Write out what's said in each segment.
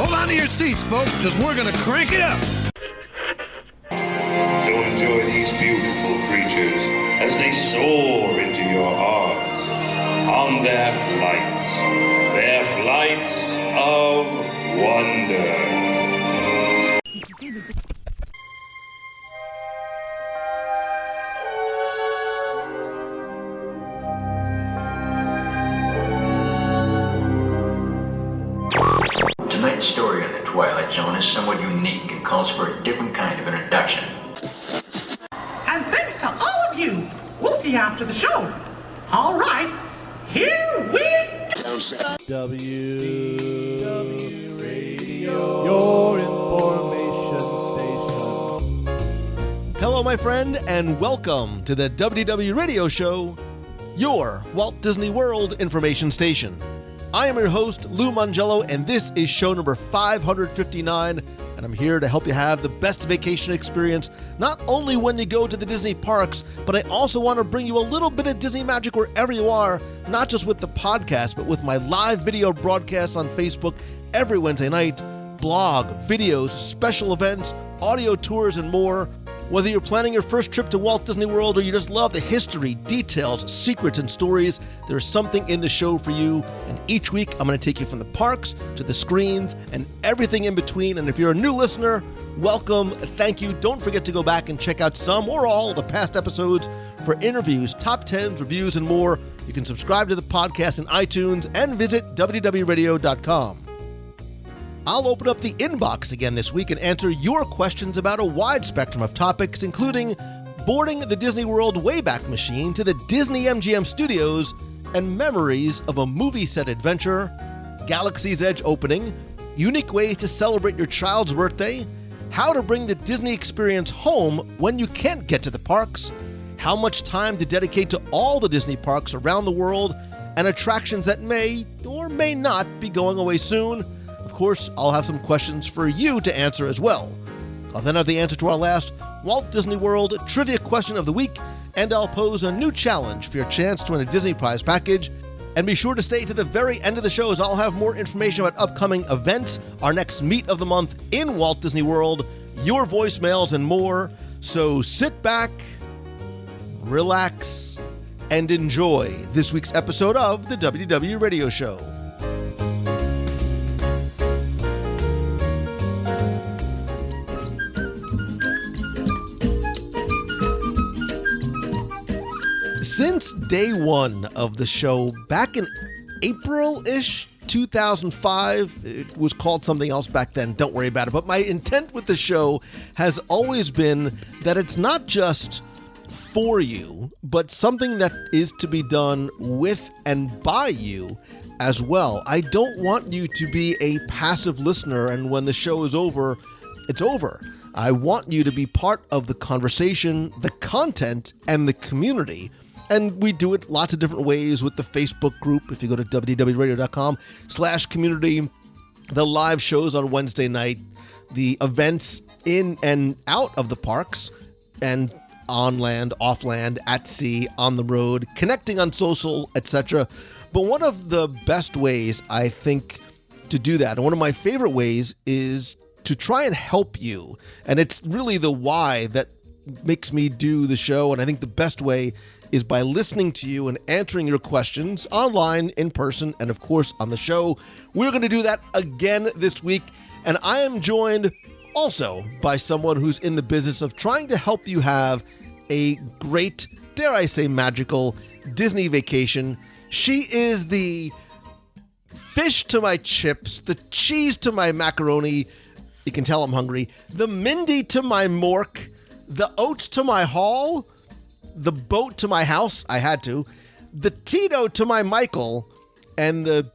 Hold on to your seats, folks, because we're going to crank it up. So enjoy these beautiful creatures as they soar into your hearts on their flights of wonder. Tonight's story on the Twilight Zone is somewhat unique and calls for a different kind of introduction. And thanks to all of you. We'll see you after the show. All right, here we go. WDW Radio, your information station. Hello, my friend, and welcome to the WDW Radio Show, your Walt Disney World information station. I am your host, Lou Mangello, and this is show number 559, and I'm here to help you have the best vacation experience, not only when you go to the Disney parks, but I also want to bring you a little bit of Disney magic wherever you are, not just with the podcast, but with my live video broadcasts on Facebook every Wednesday night, blog, videos, special events, audio tours, and more. Whether you're planning your first trip to Walt Disney World or you just love the history, details, secrets, and stories, there's something in the show for you. And each week, I'm going to take you from the parks to the screens and everything in between. And if you're a new listener, welcome. Thank you. Don't forget to go back and check out some or all of the past episodes for interviews, top 10s, reviews, and more. You can subscribe to the podcast in iTunes and visit WDWRadio.com. I'll open up the inbox again this week and answer your questions about a wide spectrum of topics, including boarding the Disney World Wayback machine to the Disney MGM studios and memories of a movie set adventure, Galaxy's Edge opening, unique ways to celebrate your child's birthday, how to bring the Disney experience home when you can't get to the parks, how much time to dedicate to all the Disney parks around the world, and attractions that may or may not be going away soon. Of course, I'll have some questions for you to answer as well. I'll then have the answer to our last Walt Disney World Trivia Question of the Week, and I'll pose a new challenge for your chance to win a Disney Prize package. And be sure to stay to the very end of the show as I'll have more information about upcoming events, our next meet of the month in Walt Disney World, your voicemails, and more. So sit back, relax, and enjoy this week's episode of the WDW Radio Show. Since day one of the show, back in April-ish, 2005, it was called something else back then, don't worry about it, but my intent with the show has always been that it's not just for you, but something that is to be done with and by you as well. I don't want you to be a passive listener, and when the show is over, it's over. I want you to be part of the conversation, the content, and the community. And we do it lots of different ways with the Facebook group. If you go to www.radio.com/community, the live shows on Wednesday night, the events in and out of the parks, and on land, off land, at sea, on the road, connecting on social, etc. But one of the best ways, I think, to do that, and one of my favorite ways, is to try and help you. And it's really the why that makes me do the show. And I think the best way is by listening to you and answering your questions online, in person, and of course on the show. We're going to do that again this week. And I am joined also by someone who's in the business of trying to help you have a great, dare I say, magical Disney vacation. She is the fish to my chips, the cheese to my macaroni. You can tell I'm hungry. The Mindy to my Mork, the oats to my Hall, the boat to my house, I had to, the Tito to my Michael, and the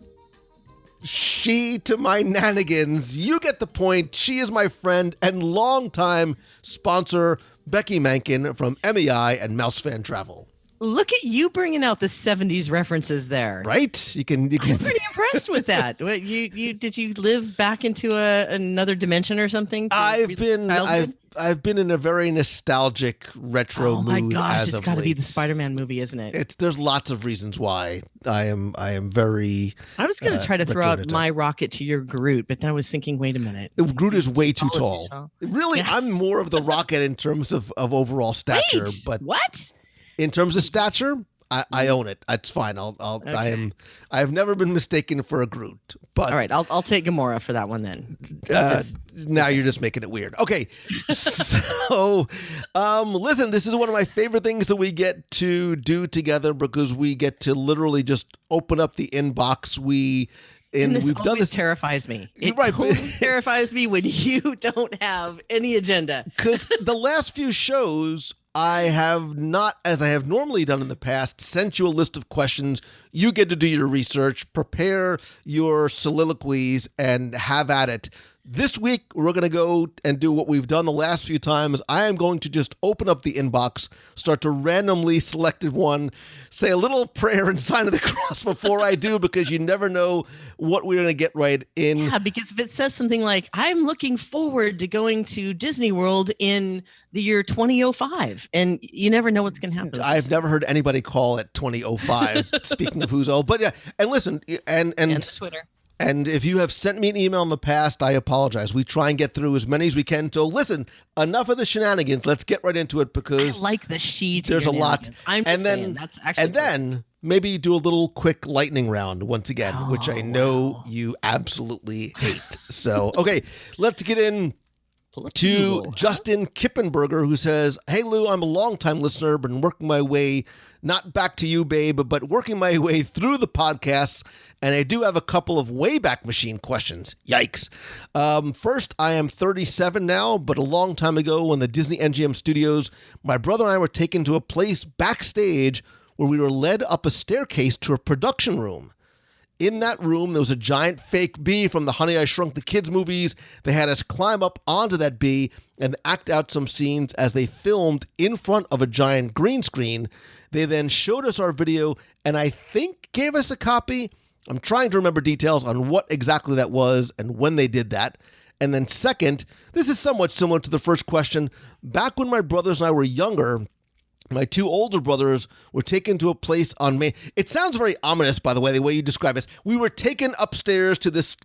she to my Nanigans. You get the point. She is my friend and longtime sponsor, Becky Mankin from MEI and Mouse Fan Travel. Look at you bringing out the 70s references there. Right? You can. I'm pretty impressed with that. What, did you live back into another dimension or something? I've been in a very nostalgic retro mood. Oh my gosh, it's got to be the late. Spider-Man movie, isn't it? There's lots of reasons why I am very. I was going to try to throw retro out nostalgic. my rocket to your Groot, but then I was thinking, wait a minute. Groot is way too tall. Tall. Really, Yeah. I'm more of the Rocket in terms of overall stature, Wait, but what? in terms of stature, I own it. It's fine. Okay. I've never been mistaken for a Groot. But All right, I'll take Gamora for that one then. now you're just making it weird. Okay, so listen, this is one of my favorite things that we get to do together because we get to literally just open up the inbox. And this we've done this. Terrifies me. It Right, totally terrifies me when you don't have any agenda. Because the last few shows, I have not, as I have normally done in the past, sent you a list of questions. You get to do your research, prepare your soliloquies, and have at it. This week, we're going to go and do what we've done the last few times. I am going to just open up the inbox, start to randomly select one, say a little prayer and sign of the cross before I do, because you never know what we're going to get right in. Yeah, because if it says something like, I'm looking forward to going to Disney World in the year 2005, and you never know what's going to happen. I've never heard anybody call it 2005, speaking of who's old. But yeah, and listen, and Twitter. And if you have sent me an email in the past, I apologize. We try and get through as many as we can. So listen, enough of the shenanigans. Let's get right into it because I like the sheet. there's a lot. I'm just saying, that's actually and then maybe do a little quick lightning round once again, which I know you absolutely hate. So, okay, let's get in to Justin Kippenberger, who says, "Hey Lou, I'm a longtime listener, been working my way, not back to you, babe, but working my way through the podcasts, and I do have a couple of Wayback Machine questions. Yikes. First, I am 37 now, but a long time ago when the Disney MGM studios, my brother and I were taken to a place backstage where we were led up a staircase to a production room. In that room, there was a giant fake bee from the Honey, I Shrunk the Kids movies. They had us climb up onto that bee and act out some scenes as they filmed in front of a giant green screen. They then showed us our video and I think gave us a copy. I'm trying to remember details on what exactly that was and when they did that. And then second, this is somewhat similar to the first question. Back when my brothers and I were younger, my two older brothers were taken to a place on Main. It sounds very ominous, by the way you describe it. We were taken upstairs to this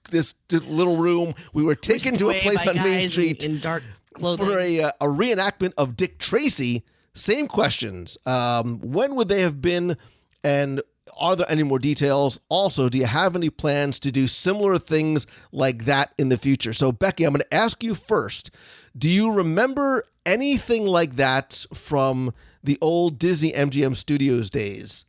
little room. We were taken to a place on Main Street in dark clothing for a reenactment of Dick Tracy. Same questions. When would they have been, and are there any more details? Also, do you have any plans to do similar things like that in the future? So, Becky, I'm going to ask you first. Do you remember anything like that from the old Disney MGM Studios days?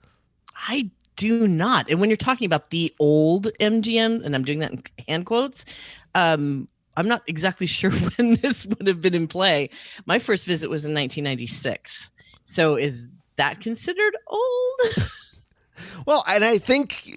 I do not. And when you're talking about the old MGM, and I'm doing that in hand quotes, I'm not exactly sure when this would have been in play. My first visit was in 1996. So is that considered old? Well, and I think,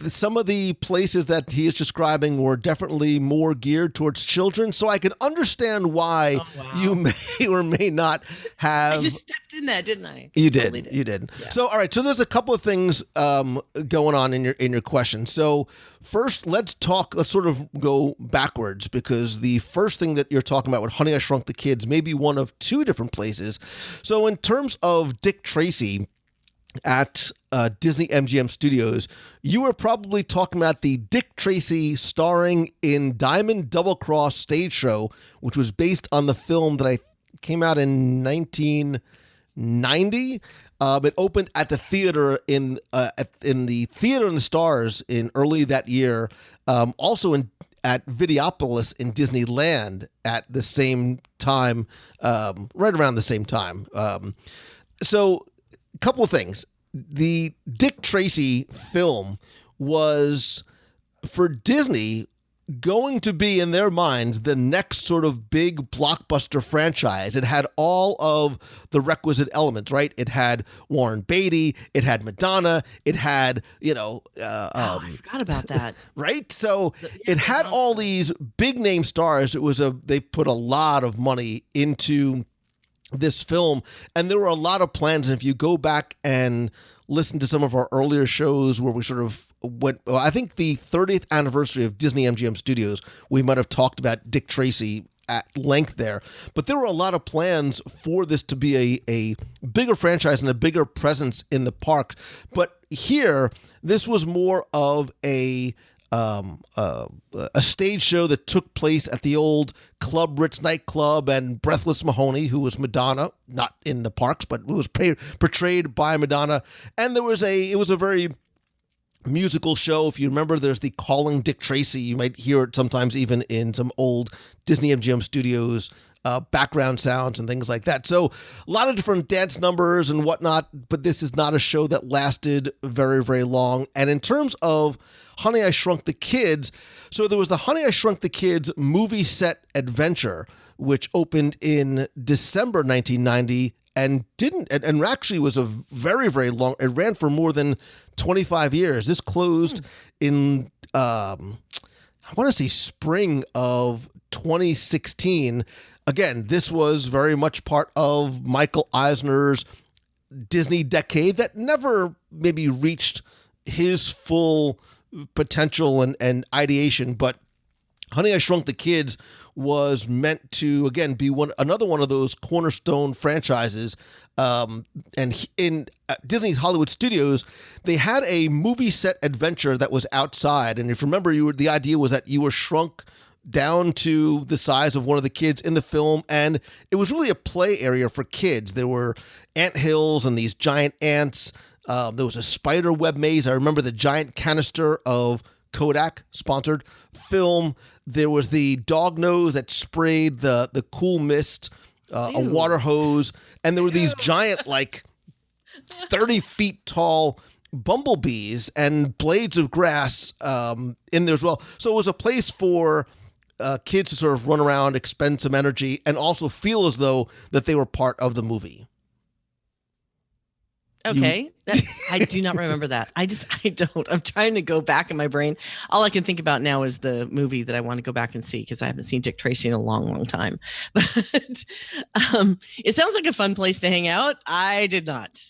some of the places that he is describing were definitely more geared towards children. So I can understand why you may or may not have. I just stepped in that, didn't I? You did. Totally You did. Yeah. So, all right. So there's a couple of things going on in your question. So first, let's sort of go backwards, because the first thing that you're talking about with Honey, I Shrunk the Kids may be one of two different places. So in terms of Dick Tracy at Disney MGM Studios, you were probably talking about the Dick Tracy starring in Diamond Double Cross stage show, which was based on the film that came out in 1990. It opened at the theater in the Theater in the Stars in early that year. Also at Videopolis in Disneyland at the same time, right around the same time. So a couple of things. The Dick Tracy film was, for Disney, going to be, in their minds, the next sort of big blockbuster franchise. It had all of the requisite elements, right? It had Warren Beatty, it had Madonna, it had, I forgot about that. Right? So it had all these big name stars. They put a lot of money into this film, and there were a lot of plans. And if you go back and listen to some of our earlier shows where we sort of went, well, I think the 30th anniversary of Disney MGM Studios, we might have talked about Dick Tracy at length there, but there were a lot of plans for this to be a bigger franchise and a bigger presence in the park. But here, this was more of a stage show that took place at the old Club Ritz nightclub, and Breathless Mahoney, who was Madonna, not in the parks, but who was portrayed by Madonna. And it was a very musical show. If you remember, there's the Calling Dick Tracy. You might hear it sometimes even in some old Disney MGM Studios background sounds and things like that. So a lot of different dance numbers and whatnot, but this is not a show that lasted very, very long. And in terms of Honey, I Shrunk the Kids, so there was the Honey, I Shrunk the Kids movie set adventure, which opened in December 1990 and actually was a very, very long, it ran for more than 25 years. This closed in, I want to say spring of 2016. Again, this was very much part of Michael Eisner's Disney decade that never maybe reached his full potential and ideation, but Honey, I Shrunk the Kids was meant to, again, be another one of those cornerstone franchises. And in Disney's Hollywood Studios, they had a movie set adventure that was outside. And if you remember, the idea was that you were shrunk down to the size of one of the kids in the film, and it was really a play area for kids. There were anthills and these giant ants. There was a spider web maze. I remember the giant canister of Kodak sponsored film. There was the dog nose that sprayed the cool mist, a water hose, and there were these giant, like 30 feet tall bumblebees and blades of grass in there as well. So it was a place for kids to sort of run around, expend some energy, and also feel as though that they were part of the movie. Okay. I do not remember that. I don't. I'm trying to go back in my brain. All I can think about now is the movie that I want to go back and see, because I haven't seen Dick Tracy in a long, long time. But it sounds like a fun place to hang out. I did not.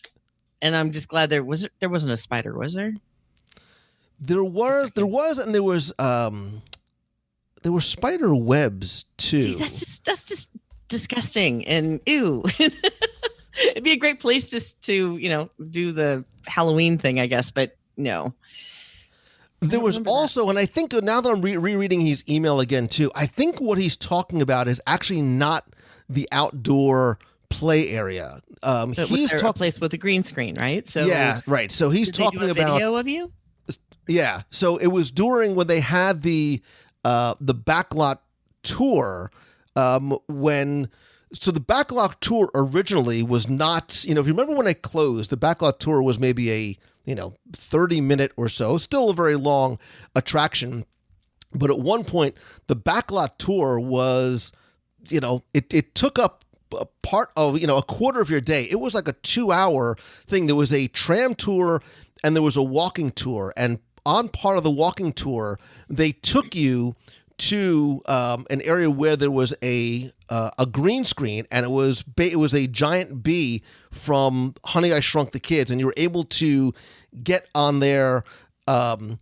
And I'm just glad there wasn't a spider, was there? There were spider webs too. See, that's just disgusting and ew. It'd be a great place to do the Halloween thing, I guess, but no. There was also, and I think now that I'm rereading his email again too, I think what he's talking about is actually not the outdoor play area. He's talking a place with a green screen, right? So yeah, right. So he's talking about video of you. Yeah. So it was during when they had the backlot tour So the backlot tour originally was not, if you remember when it closed, the backlot tour was maybe a 30-minute or so, still a very long attraction. But at one point, the backlot tour was, it took up a part of, a quarter of your day. It was like a 2-hour thing. There was a tram tour and there was a walking tour. And on part of the walking tour, they took you to an area where there was a green screen, and it was a giant bee from Honey, I Shrunk the Kids, and you were able to get on there, and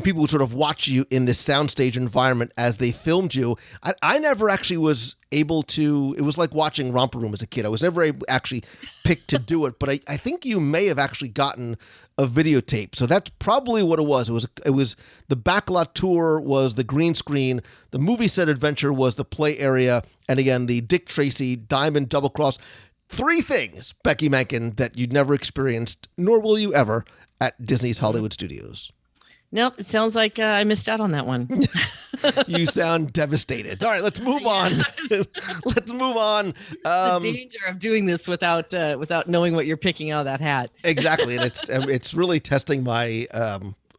people would sort of watch you in this soundstage environment as they filmed you. I never actually was able to. It was like watching Romper Room as a kid. I was never actually picked to do it, but I think you may have actually gotten a videotape. So that's probably what it was. It was the backlot tour was the green screen. The movie set adventure was the play area. And again, the Dick Tracy Diamond Double Cross. 3 things, Becky Mankin, that you'd never experienced, nor will you ever, at Disney's Hollywood Studios. Nope. It sounds like I missed out on that one. You sound devastated. All right, let's move on. Let's move on. The danger of doing this without knowing what you're picking out of that hat. Exactly, and it's really testing my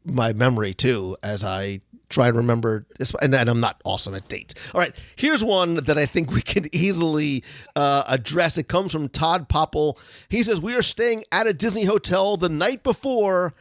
my memory too as I try and remember. And I'm not awesome at dates. All right, here's one that I think we can easily address. It comes from Todd Popple. He says, "We are staying at a Disney hotel the night before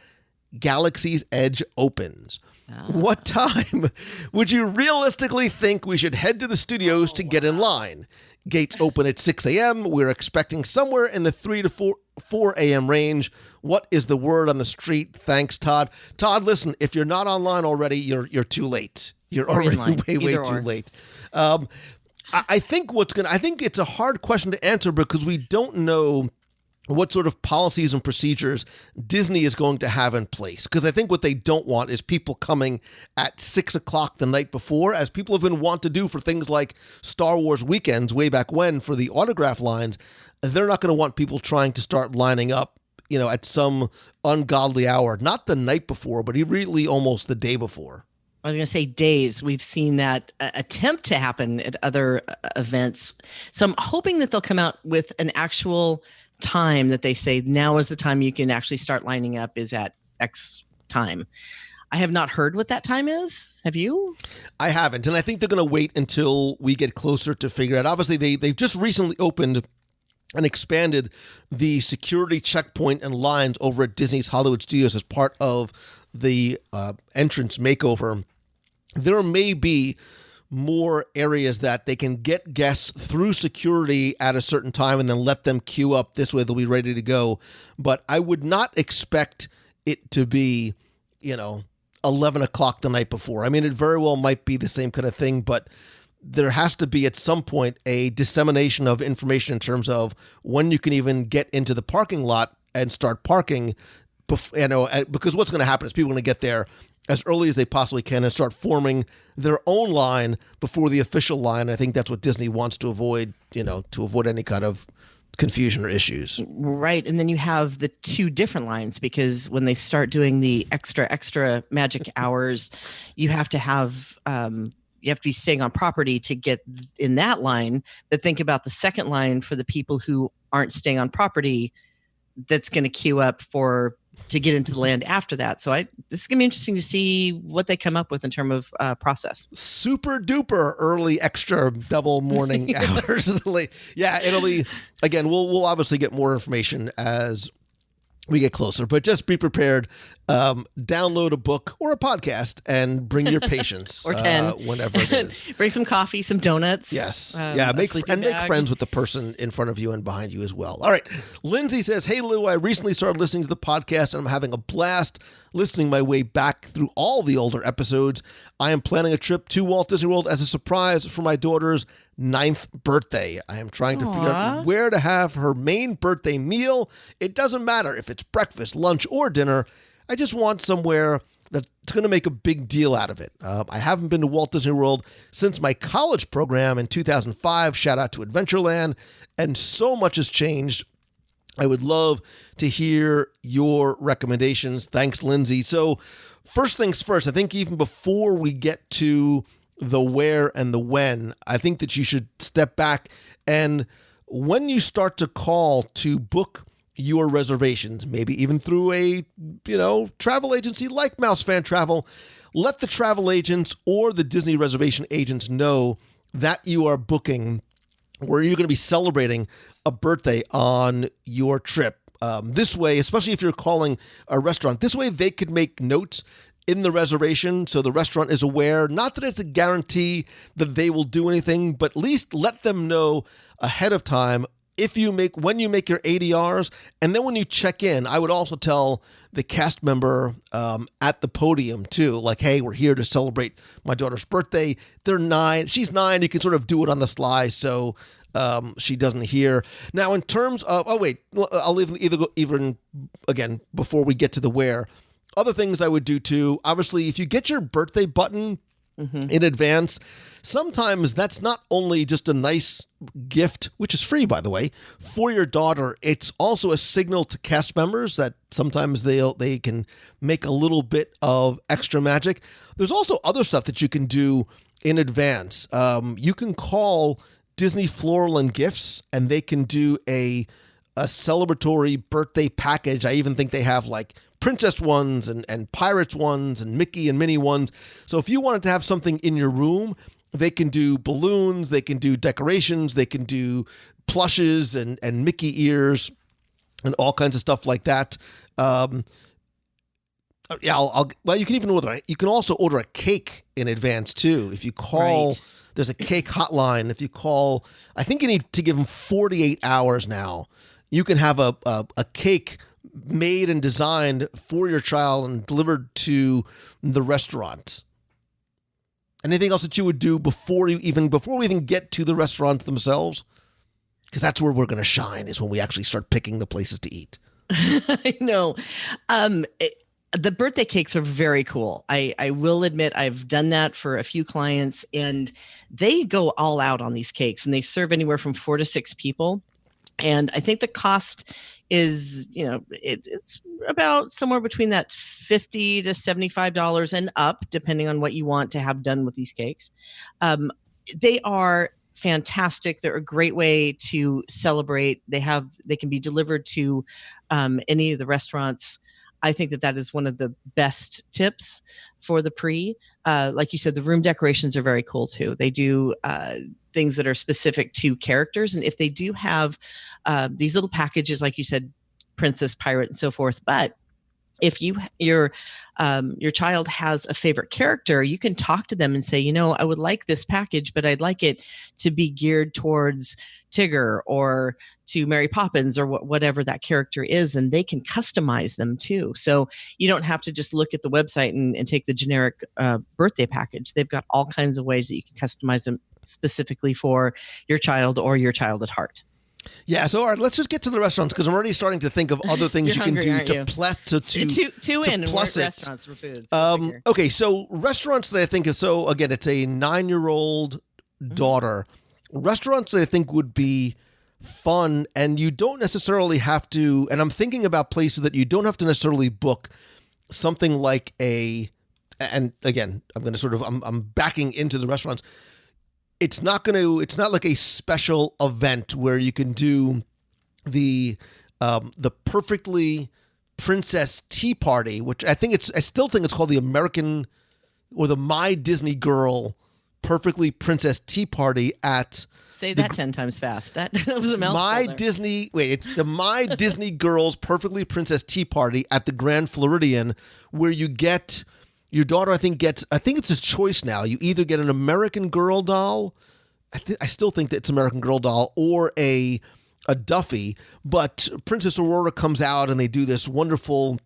Galaxy's Edge opens. What time would you realistically think we should head to the studios to get in line? Gates open at 6 a.m. We're expecting somewhere in the 3 to 4 a.m. range. What is the word on the street? Thanks, Todd. Todd, listen, if you're not online already, you're too late. You're already way too late. I think it's a hard question to answer because we don't know what sort of policies and procedures Disney is going to have in place. Because I think what they don't want is people coming at 6 o'clock the night before, as people have been wont to do for things like Star Wars weekends way back when for the autograph lines. They're not going to want people trying to start lining up, at some ungodly hour, not the night before, but really almost the day before. I was going to say days. We've seen that attempt to happen at other events. So I'm hoping that they'll come out with an actual time that they say now is the time you can actually start lining up is at X time. I have not heard what that time is. Have you? I haven't. And I think they're going to wait until we get closer to figure out. Obviously, they've just recently opened and expanded the security checkpoint and lines over at Disney's Hollywood Studios as part of the entrance makeover. There may be more areas that they can get guests through security at a certain time and then let them queue up. This way they'll be ready to go. But I would not expect it to be, 11 o'clock the night before. I mean, it very well might be the same kind of thing, but there has to be at some point a dissemination of information in terms of when you can even get into the parking lot and start parking. Because what's going to happen is people are going to get there as early as they possibly can and start forming their own line before the official line. I think that's what Disney wants to avoid, to avoid any kind of confusion or issues. Right. And then you have the two different lines, because when they start doing the extra magic hours, you have to be staying on property to get in that line. But think about the second line for the people who aren't staying on property that's going to queue up to get into the land after that. So this is going to be interesting to see what they come up with in terms of process. Super duper early extra double morning hours. Yeah, it'll be, again, we'll obviously get more information as we get closer, but just be prepared. Download a book or a podcast and bring your patience or 10 whenever it is. Bring some coffee, some donuts. Yes. Make friends with the person in front of you and behind you as well. All right. Lindsay says, "Hey Lou, I recently started listening to the podcast and I'm having a blast listening my way back through all the older episodes. I am planning a trip to Walt Disney World as a surprise for my daughter's 9th birthday. I am trying to figure out where to have her main birthday meal. It doesn't matter if it's breakfast, lunch, or dinner. I just want somewhere that's going to make a big deal out of it. I haven't been to Walt Disney World since my college program in 2005. Shout out to Adventureland. And so much has changed. I would love to hear your recommendations. Thanks, Lindsay. So first things first, I think even before we get to the where and the when, I think that you should step back, and when you start to call to book your reservations, maybe even through a travel agency like Mouse Fan Travel, let the travel agents or the Disney reservation agents know that you are booking where you're going to be celebrating a birthday on your trip. This way, especially if you're calling a restaurant, this way they could make notes in the reservation so the restaurant is aware. Not that it's a guarantee that they will do anything, but at least let them know ahead of time when you make your ADRs. And then when you check in, I would also tell the cast member at the podium too, like, hey, we're here to celebrate my daughter's birthday. They're 9. She's 9. You can sort of do it on the sly so she doesn't hear. Now, in terms of, I'll even again, before we get to the where, other things I would do too, obviously, if you get your birthday button in advance, sometimes that's not only just a nice gift, which is free, by the way, for your daughter. It's also a signal to cast members that sometimes they can make a little bit of extra magic. There's also other stuff that you can do in advance. You can call Disney Floral and Gifts, and they can do a celebratory birthday package. I even think they have like princess ones and pirates ones and Mickey and Minnie ones. So if you wanted to have something in your room, they can do balloons, they can do decorations, they can do plushes and Mickey ears and all kinds of stuff like that. You can even order. You can also order a cake in advance too. If you call There's a cake hotline. If you call, I think you need to give them 48 hours now. You can have a cake made and designed for your child and delivered to the restaurant. Anything else that you would do before we even get to the restaurants themselves? Because that's where we're going to shine, is when we actually start picking the places to eat. I know. The birthday cakes are very cool. I will admit I've done that for a few clients, and they go all out on these cakes, and they serve anywhere from 4 to 6 people. And I think the cost is, it's about somewhere between that $50 to $75 and up, depending on what you want to have done with these cakes. They are fantastic. They're a great way to celebrate. They can be delivered to any of the restaurants. I think that is one of the best tips for the pre. Like you said, the room decorations are very cool too. They do things that are specific to characters. And if they do have these little packages, like you said, princess, pirate, and so forth, but if your child has a favorite character, you can talk to them and say, I would like this package, but I'd like it to be geared towards Tigger or to Mary Poppins or whatever that character is, and they can customize them too. So you don't have to just look at the website and take the generic birthday package. They've got all kinds of ways that you can customize them specifically for your child or your child at heart. Yeah, so all right, let's just get to the restaurants, because I'm already starting to think of other things you can do to plus to plus it. Restaurants for food. So okay, so restaurants that I think of. So again, it's a 9-year-old daughter. Restaurants that I think would be fun, and you don't necessarily have to. And I'm thinking about places that you don't have to necessarily book something like a. And again, I'm going to sort of I'm backing into the restaurants. It's not like a special event where you can do the perfectly princess tea party, which I still think it's called the American or the My Disney Girl perfectly princess tea party at. Say that 10 times fast. That was a mouthful. It's the My Disney Girls perfectly princess tea party at the Grand Floridian, where you get. Your daughter, I think it's a choice now. You either get an American Girl doll, I still think that it's American Girl doll, or a Duffy. But Princess Aurora comes out and they do this wonderful,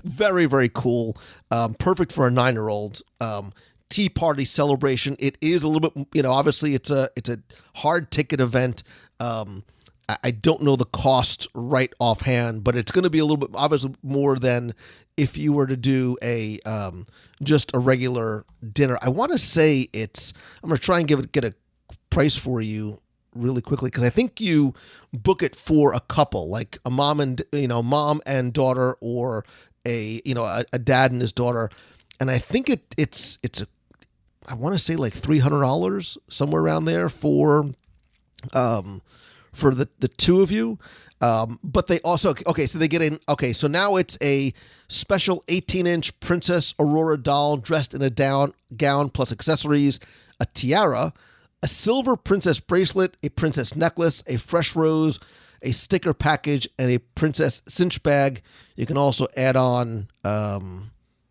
very, very cool, perfect for a 9-year-old tea party celebration. It is a little bit, obviously it's a hard ticket event. I don't know the cost right offhand, but it's going to be a little bit obviously more than if you were to do just a regular dinner. I want to say I'm going to try and get a price for you really quickly, because I think you book it for a couple, like a mom and daughter, or a dad and his daughter, and I think I want to say like $300, somewhere around there for the two of you. But they also, so they get so now it's a special 18-inch Princess Aurora doll dressed in a gown plus accessories, a tiara, a silver princess bracelet, a princess necklace, a fresh rose, a sticker package, and a princess cinch bag. You can also add on,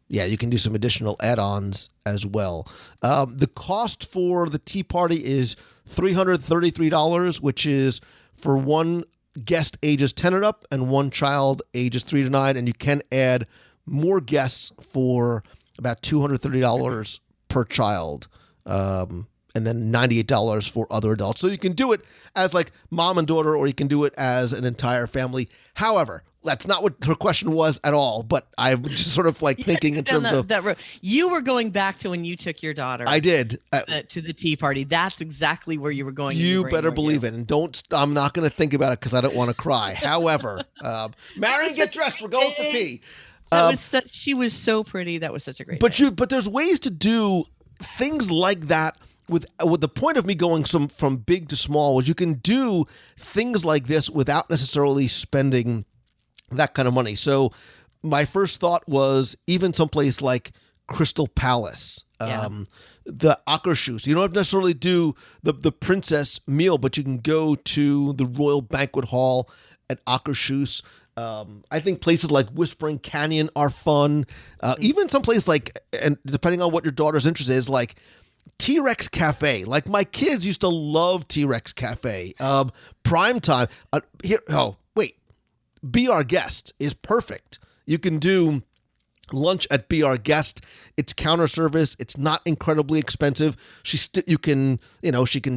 you can do some additional add-ons as well. The cost for the tea party is $333, which is for one guest ages 10 and up and one child ages 3 to 9, and you can add more guests for about $230 per child, and then $98 for other adults. So you can do it as like mom and daughter, or you can do it as an entire family. However, that's not what her question was at all, but I was just sort of like thinking in terms of that road. You were going back to when you took your daughter. I did to the tea party. That's exactly where you were going. You better believe it, and I'm not going to think about it because I don't want to cry. However, Marion, get dressed. We're going for tea. She was so pretty. That was such a great. But there's ways to do things like that. With the point of me going from big to small was you can do things like this without necessarily spending that kind of money. So my first thought was even someplace like Crystal Palace, the Akershus. You don't have to necessarily do the princess meal, but you can go to the Royal Banquet Hall at Akershus. I think places like Whispering Canyon are fun. Even some place like, and depending on what your daughter's interest is, like T-Rex Cafe. Like my kids used to love T-Rex Cafe. Prime time. Be Our Guest is perfect. You can do lunch at Be Our Guest. It's counter service. It's not incredibly expensive. She can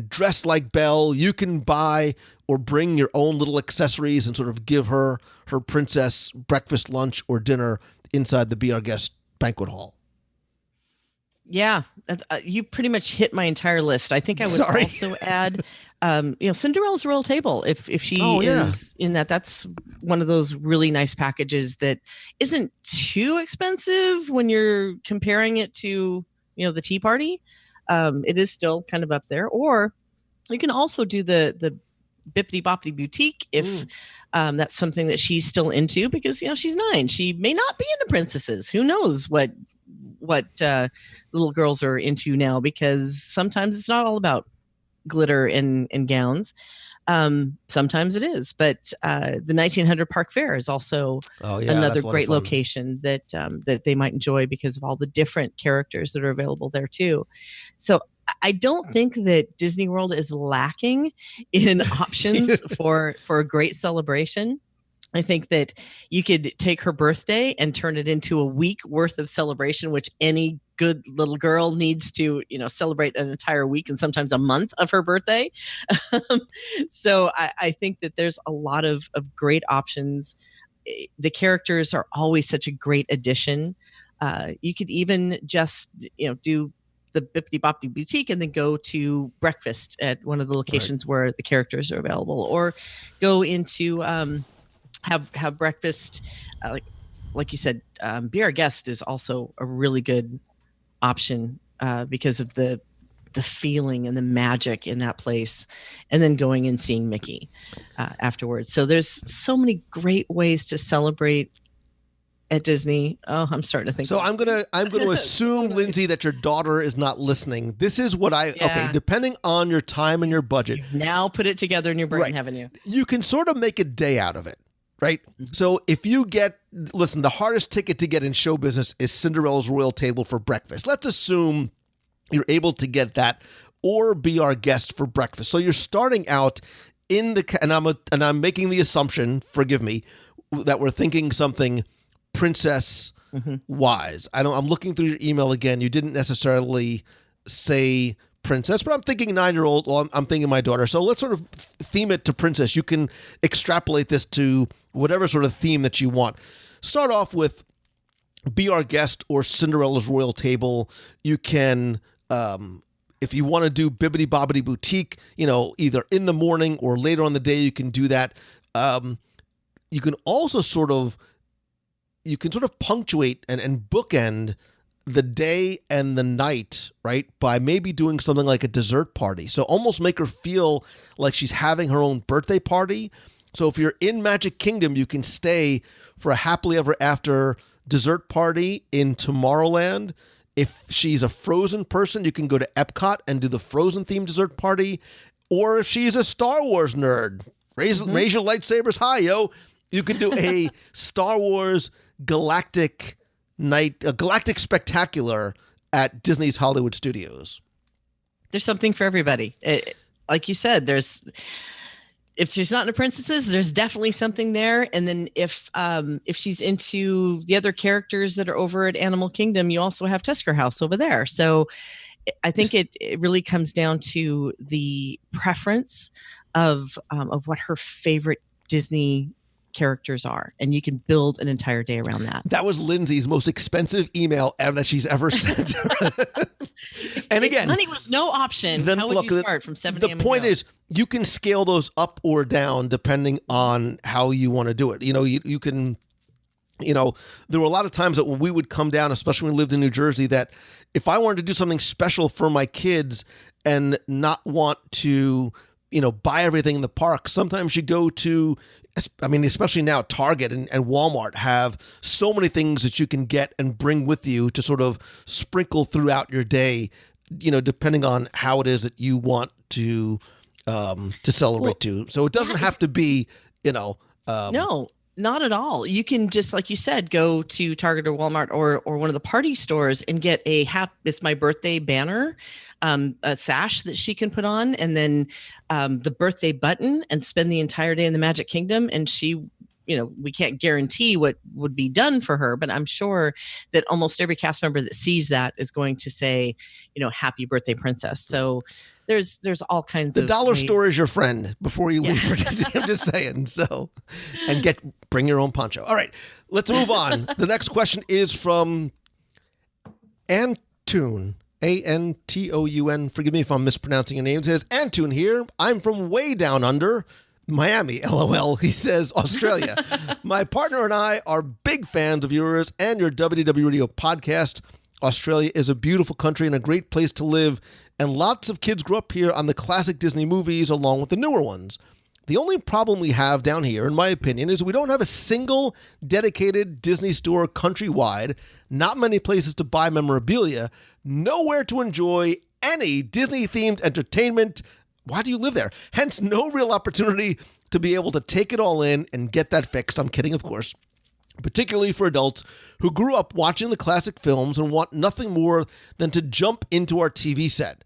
dress like Belle. You can buy or bring your own little accessories and sort of give her princess breakfast, lunch, or dinner inside the Be Our Guest banquet hall. Yeah, you pretty much hit my entire list. I think I would also add, Cinderella's Royal Table. If she is in that, that's one of those really nice packages that isn't too expensive when you're comparing it to, the Tea Party. It is still kind of up there. Or you can also do the Bippity Boppity Boutique if that's something that she's still into, because she's 9. She may not be into princesses. Who knows what little girls are into now, because sometimes it's not all about glitter and gowns. Sometimes it is, but the 1900 Park Fair is also another great location that they might enjoy because of all the different characters that are available there too. So I don't think that Disney World is lacking in options for a great celebration. I think that you could take her birthday and turn it into a week worth of celebration, which any good little girl needs to, celebrate an entire week and sometimes a month of her birthday. So I think that there's a lot of great options. The characters are always such a great addition. You could even just, do the Bippity Boppity Boutique and then go to breakfast at one of the locations where the characters are available, or go into, have breakfast, like you said. Be Our Guest is also a really good option because of the feeling and the magic in that place, and then going and seeing Mickey afterwards. So there's so many great ways to celebrate at Disney. Oh, I'm starting to think. So I'm gonna assume, Lindsay, that your daughter is not listening. This is what depending on your time and your budget. You've now put it together in your brain, haven't you? You can sort of make a day out of it. Right? So if you the hardest ticket to get in show business is Cinderella's Royal Table for breakfast. Let's assume you're able to get that, or Be Our Guest for breakfast. So you're starting out and I'm making the assumption, forgive me, that we're thinking something princess wise. I'm looking through your email again. You didn't necessarily say princess, but I'm thinking 9-year-old. Well, I'm thinking my daughter. So let's sort of theme it to princess. You can extrapolate this to whatever sort of theme that you want. Start off with Be Our Guest or Cinderella's Royal Table. You can, if you want to do Bibbidi Bobbidi Boutique, either in the morning or later on the day, you can do that. You can also sort of punctuate and bookend the day and the night, right, by maybe doing something like a dessert party. So almost make her feel like she's having her own birthday party. So if you're in Magic Kingdom, you can stay for a happily ever after dessert party in Tomorrowland. If she's a Frozen person, you can go to Epcot and do the Frozen themed dessert party. Or if she's a Star Wars nerd, raise your lightsabers high, yo. You can do a Star Wars galactic night, a galactic spectacular at Disney's Hollywood Studios. There's something for everybody. Like you said, if she's not into princesses, there's definitely something there. And then if she's into the other characters that are over at Animal Kingdom, you also have Tusker House over there. So I think it really comes down to the preference of what her favorite Disney characters are, and you can build an entire day around that. That was Lindsay's most expensive email ever that she's ever sent. And again, money was no option. How would you start from 7 a.m.? The point is, you can scale those up or down depending on how you want to do it. You can, there were a lot of times that we would come down, especially when we lived in New Jersey, that if I wanted to do something special for my kids and not want to, buy everything in the park, sometimes you go to, especially now, Target and Walmart have so many things that you can get and bring with you to sort of sprinkle throughout your day, depending on how it is that you want to celebrate too. So it doesn't have to be, no. Not at all. You can just, like you said, go to Target or Walmart or one of the party stores and get it's my birthday banner, a sash that she can put on, and then the birthday button, and spend the entire day in the Magic Kingdom. And she, we can't guarantee what would be done for her, but I'm sure that almost every cast member that sees that is going to say, happy birthday, princess. So there's all kinds of the dollar store is your friend before you leave for Disney. I'm just saying. So, and bring your own poncho. All right, let's move on. The next question is from Antoon, Antoun. Forgive me if I'm mispronouncing your name. It says, Antoon here. I'm from way down under Miami, LOL. He says, Australia. My partner and I are big fans of yours and your WDW Radio podcast. Australia is a beautiful country and a great place to live, and lots of kids grew up here on the classic Disney movies along with the newer ones. The only problem we have down here, in my opinion, is we don't have a single dedicated Disney store countrywide, not many places to buy memorabilia, nowhere to enjoy any Disney-themed entertainment. Why do you live there? Hence, no real opportunity to be able to take it all in and get that fixed. I'm kidding, of course. Particularly for adults who grew up watching the classic films and want nothing more than to jump into our TV set.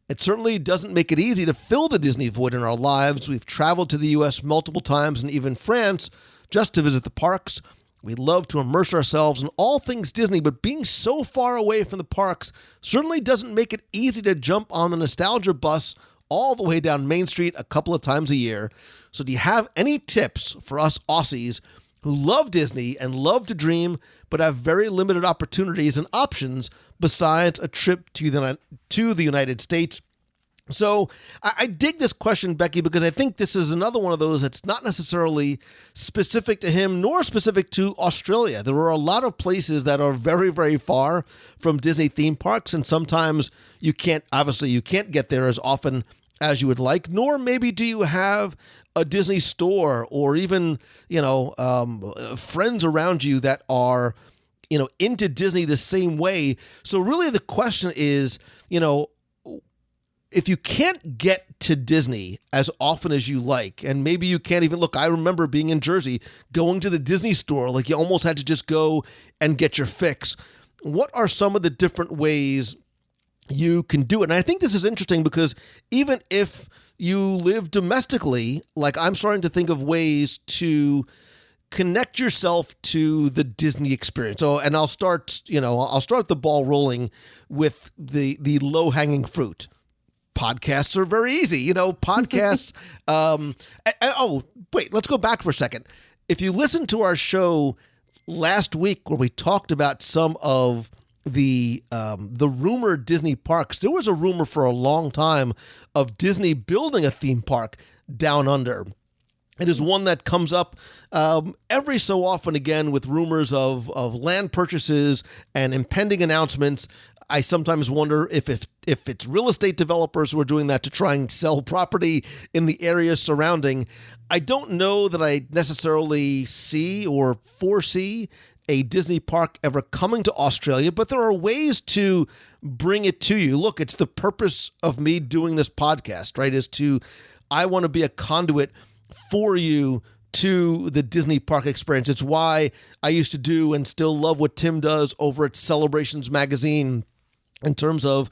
It certainly doesn't make it easy to fill the Disney void in our lives. We've traveled to the U.S. multiple times and even France just to visit the parks. We love to immerse ourselves in all things Disney, but being so far away from the parks certainly doesn't make it easy to jump on the nostalgia bus all the way down Main Street a couple of times a year. So do you have any tips for us Aussies who love Disney and love to dream, but have very limited opportunities and options besides a trip to the United States? So I dig this question, Becky, because I think this is another one of those that's not necessarily specific to him nor specific to Australia. There are a lot of places that are very, very far from Disney theme parks, and sometimes you can't get there as often as you would like, nor maybe do you have a Disney store or even, friends around you that are, into Disney the same way. So really the question is, if you can't get to Disney as often as you like, and maybe you can't even look, I remember being in Jersey, going to the Disney store, like you almost had to just go and get your fix. What are some of the different ways you can do it? And I think this is interesting because even if you live domestically, like I'm starting to think of ways to connect yourself to the Disney experience. So, and I'll start the ball rolling with the low-hanging fruit. Podcasts are very easy, podcasts. Let's go back for a second. If you listen to our show last week where we talked about some of the rumored Disney parks, there was a rumor for a long time of Disney building a theme park down under. It is one that comes up every so often again with rumors of land purchases and impending announcements. I sometimes wonder if it's real estate developers who are doing that to try and sell property in the area surrounding. I don't know that I necessarily see or foresee a Disney park ever coming to Australia, but there are ways to bring it to you. Look, it's the purpose of me doing this podcast, right? I want to be a conduit for you to the Disney park experience. It's why I used to do and still love what Tim does over at Celebrations Magazine in terms of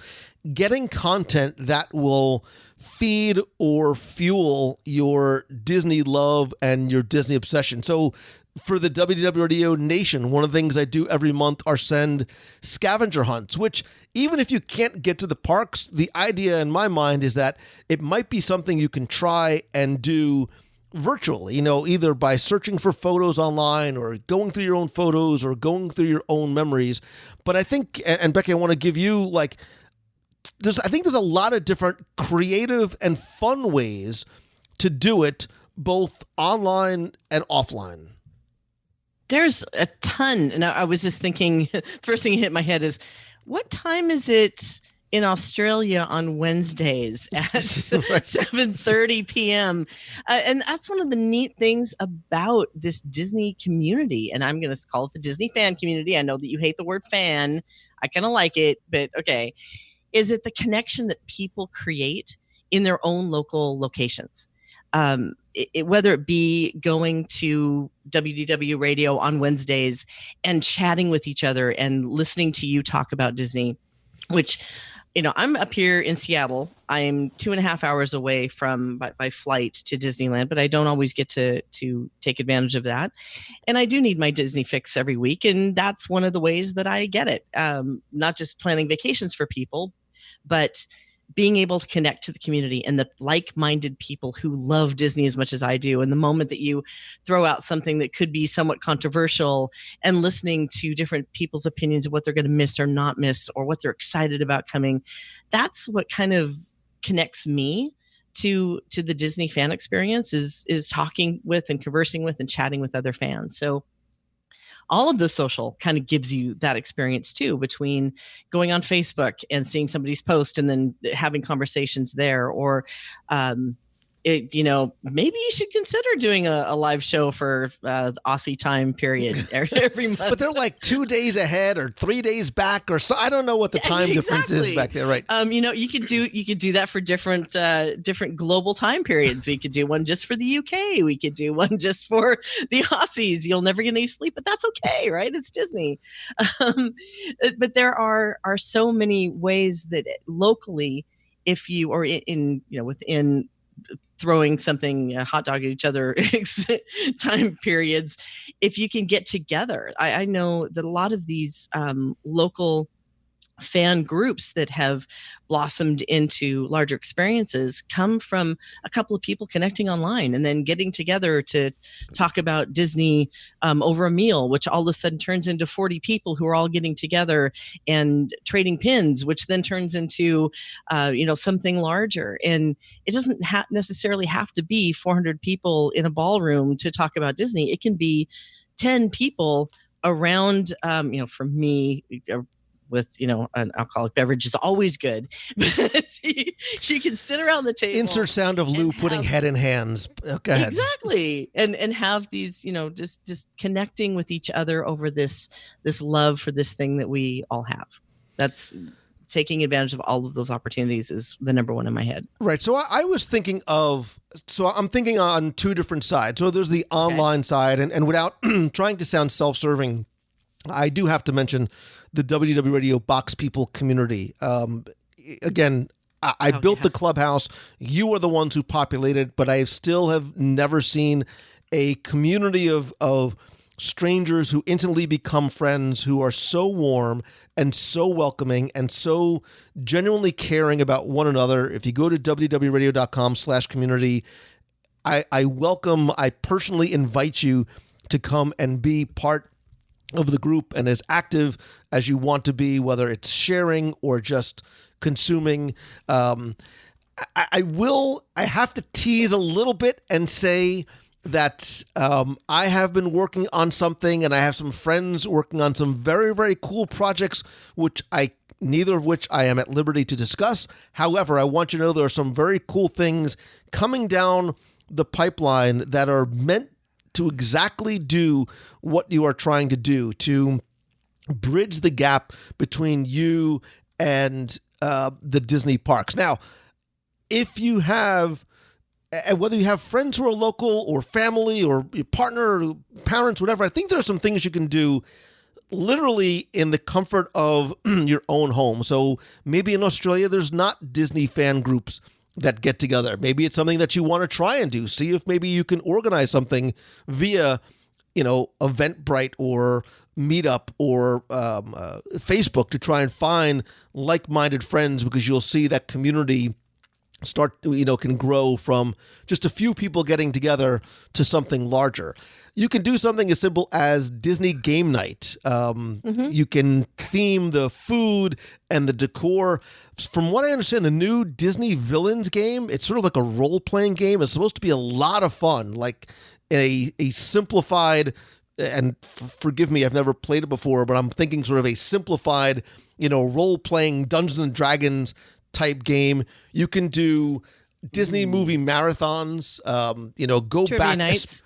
getting content that will feed or fuel your Disney love and your Disney obsession. So for the WDW Radio Nation, one of the things I do every month are send scavenger hunts, which even if you can't get to the parks, the idea in my mind is that it might be something you can try and do virtually, either by searching for photos online or going through your own photos or going through your own memories. But I think, and Becky, I want to give you there's a lot of different creative and fun ways to do it, both online and offline. There's a ton. And I was just thinking, first thing that hit my head is, what time is it in Australia on Wednesdays at 7:30 p.m. And that's one of the neat things about this Disney community. And I'm going to call it the Disney fan community. I know that you hate the word fan. I kind of like it, but okay. Is it the connection that people create in their own local locations? whether it be going to WDW radio on Wednesdays and chatting with each other and listening to you talk about Disney, which, I'm up here in Seattle. I'm 2.5 hours away from by flight to Disneyland, but I don't always get to take advantage of that. And I do need my Disney fix every week. And that's one of the ways that I get it. Not just planning vacations for people, but being able to connect to the community and the like-minded people who love Disney as much as I do. And the moment that you throw out something that could be somewhat controversial and listening to different people's opinions of what they're going to miss or not miss, or what they're excited about coming, that's what kind of connects me to the Disney fan experience, is talking with and conversing with and chatting with other fans. So all of the social kind of gives you that experience too, between going on Facebook and seeing somebody's post and then having conversations there, or maybe you should consider doing a live show for the Aussie time period every month. But they're like 2 days ahead or 3 days back, or so. I don't know what the time difference is back there, right? You could do that for different global time periods. We could do one just for the UK. We could do one just for the Aussies. You'll never get any sleep, but that's okay, right? It's Disney. But there are so many ways that locally, if you or within throwing something, a hot dog at each other time periods, if you can get together. I know that a lot of these local fan groups that have blossomed into larger experiences come from a couple of people connecting online and then getting together to talk about Disney over a meal, which all of a sudden turns into 40 people who are all getting together and trading pins, which then turns into something larger. And it doesn't necessarily have to be 400 people in a ballroom to talk about Disney. It can be 10 people around, for me, with an alcoholic beverage is always good. But she can sit around the table. Insert sound of Lou putting head in hands. Go ahead. Exactly, and have these just connecting with each other over this love for this thing that we all have. That's taking advantage of all of those opportunities is the number one in my head. Right. So I was thinking I'm thinking on two different sides. So there's the online side, and without trying to sound self-serving, I do have to mention the WDW Radio Box People community. Again, I built the clubhouse. You are the ones who populated, but I still have never seen a community of strangers who instantly become friends, who are so warm and so welcoming and so genuinely caring about one another. If you go to wdwradio.com/community, I personally invite you to come and be part of the group and as active as you want to be, whether it's sharing or just consuming. I have to tease a little bit and say that I have been working on something, and I have some friends working on some very, very cool projects, neither of which I am at liberty to discuss. However, I want you to know there are some very cool things coming down the pipeline that are meant to exactly do what you are trying to do, to bridge the gap between you and the Disney parks. Now, if you have, whether you have friends who are local or family or your partner or parents, whatever, I think there are some things you can do literally in the comfort of your own home. So maybe in Australia, there's not Disney fan groups that get together. Maybe it's something that you want to try and do. See if maybe you can organize something via, Eventbrite or Meetup or Facebook to try and find like-minded friends, because you'll see that community can grow from just a few people getting together to something larger. You can do something as simple as Disney Game Night. You can theme the food and the decor. From what I understand, the new Disney Villains game, it's sort of like a role-playing game. It's supposed to be a lot of fun, like a simplified, and forgive me, I've never played it before, but I'm thinking sort of a simplified, role-playing Dungeons and Dragons type game. You can do Disney movie marathons, go Trivia back nights.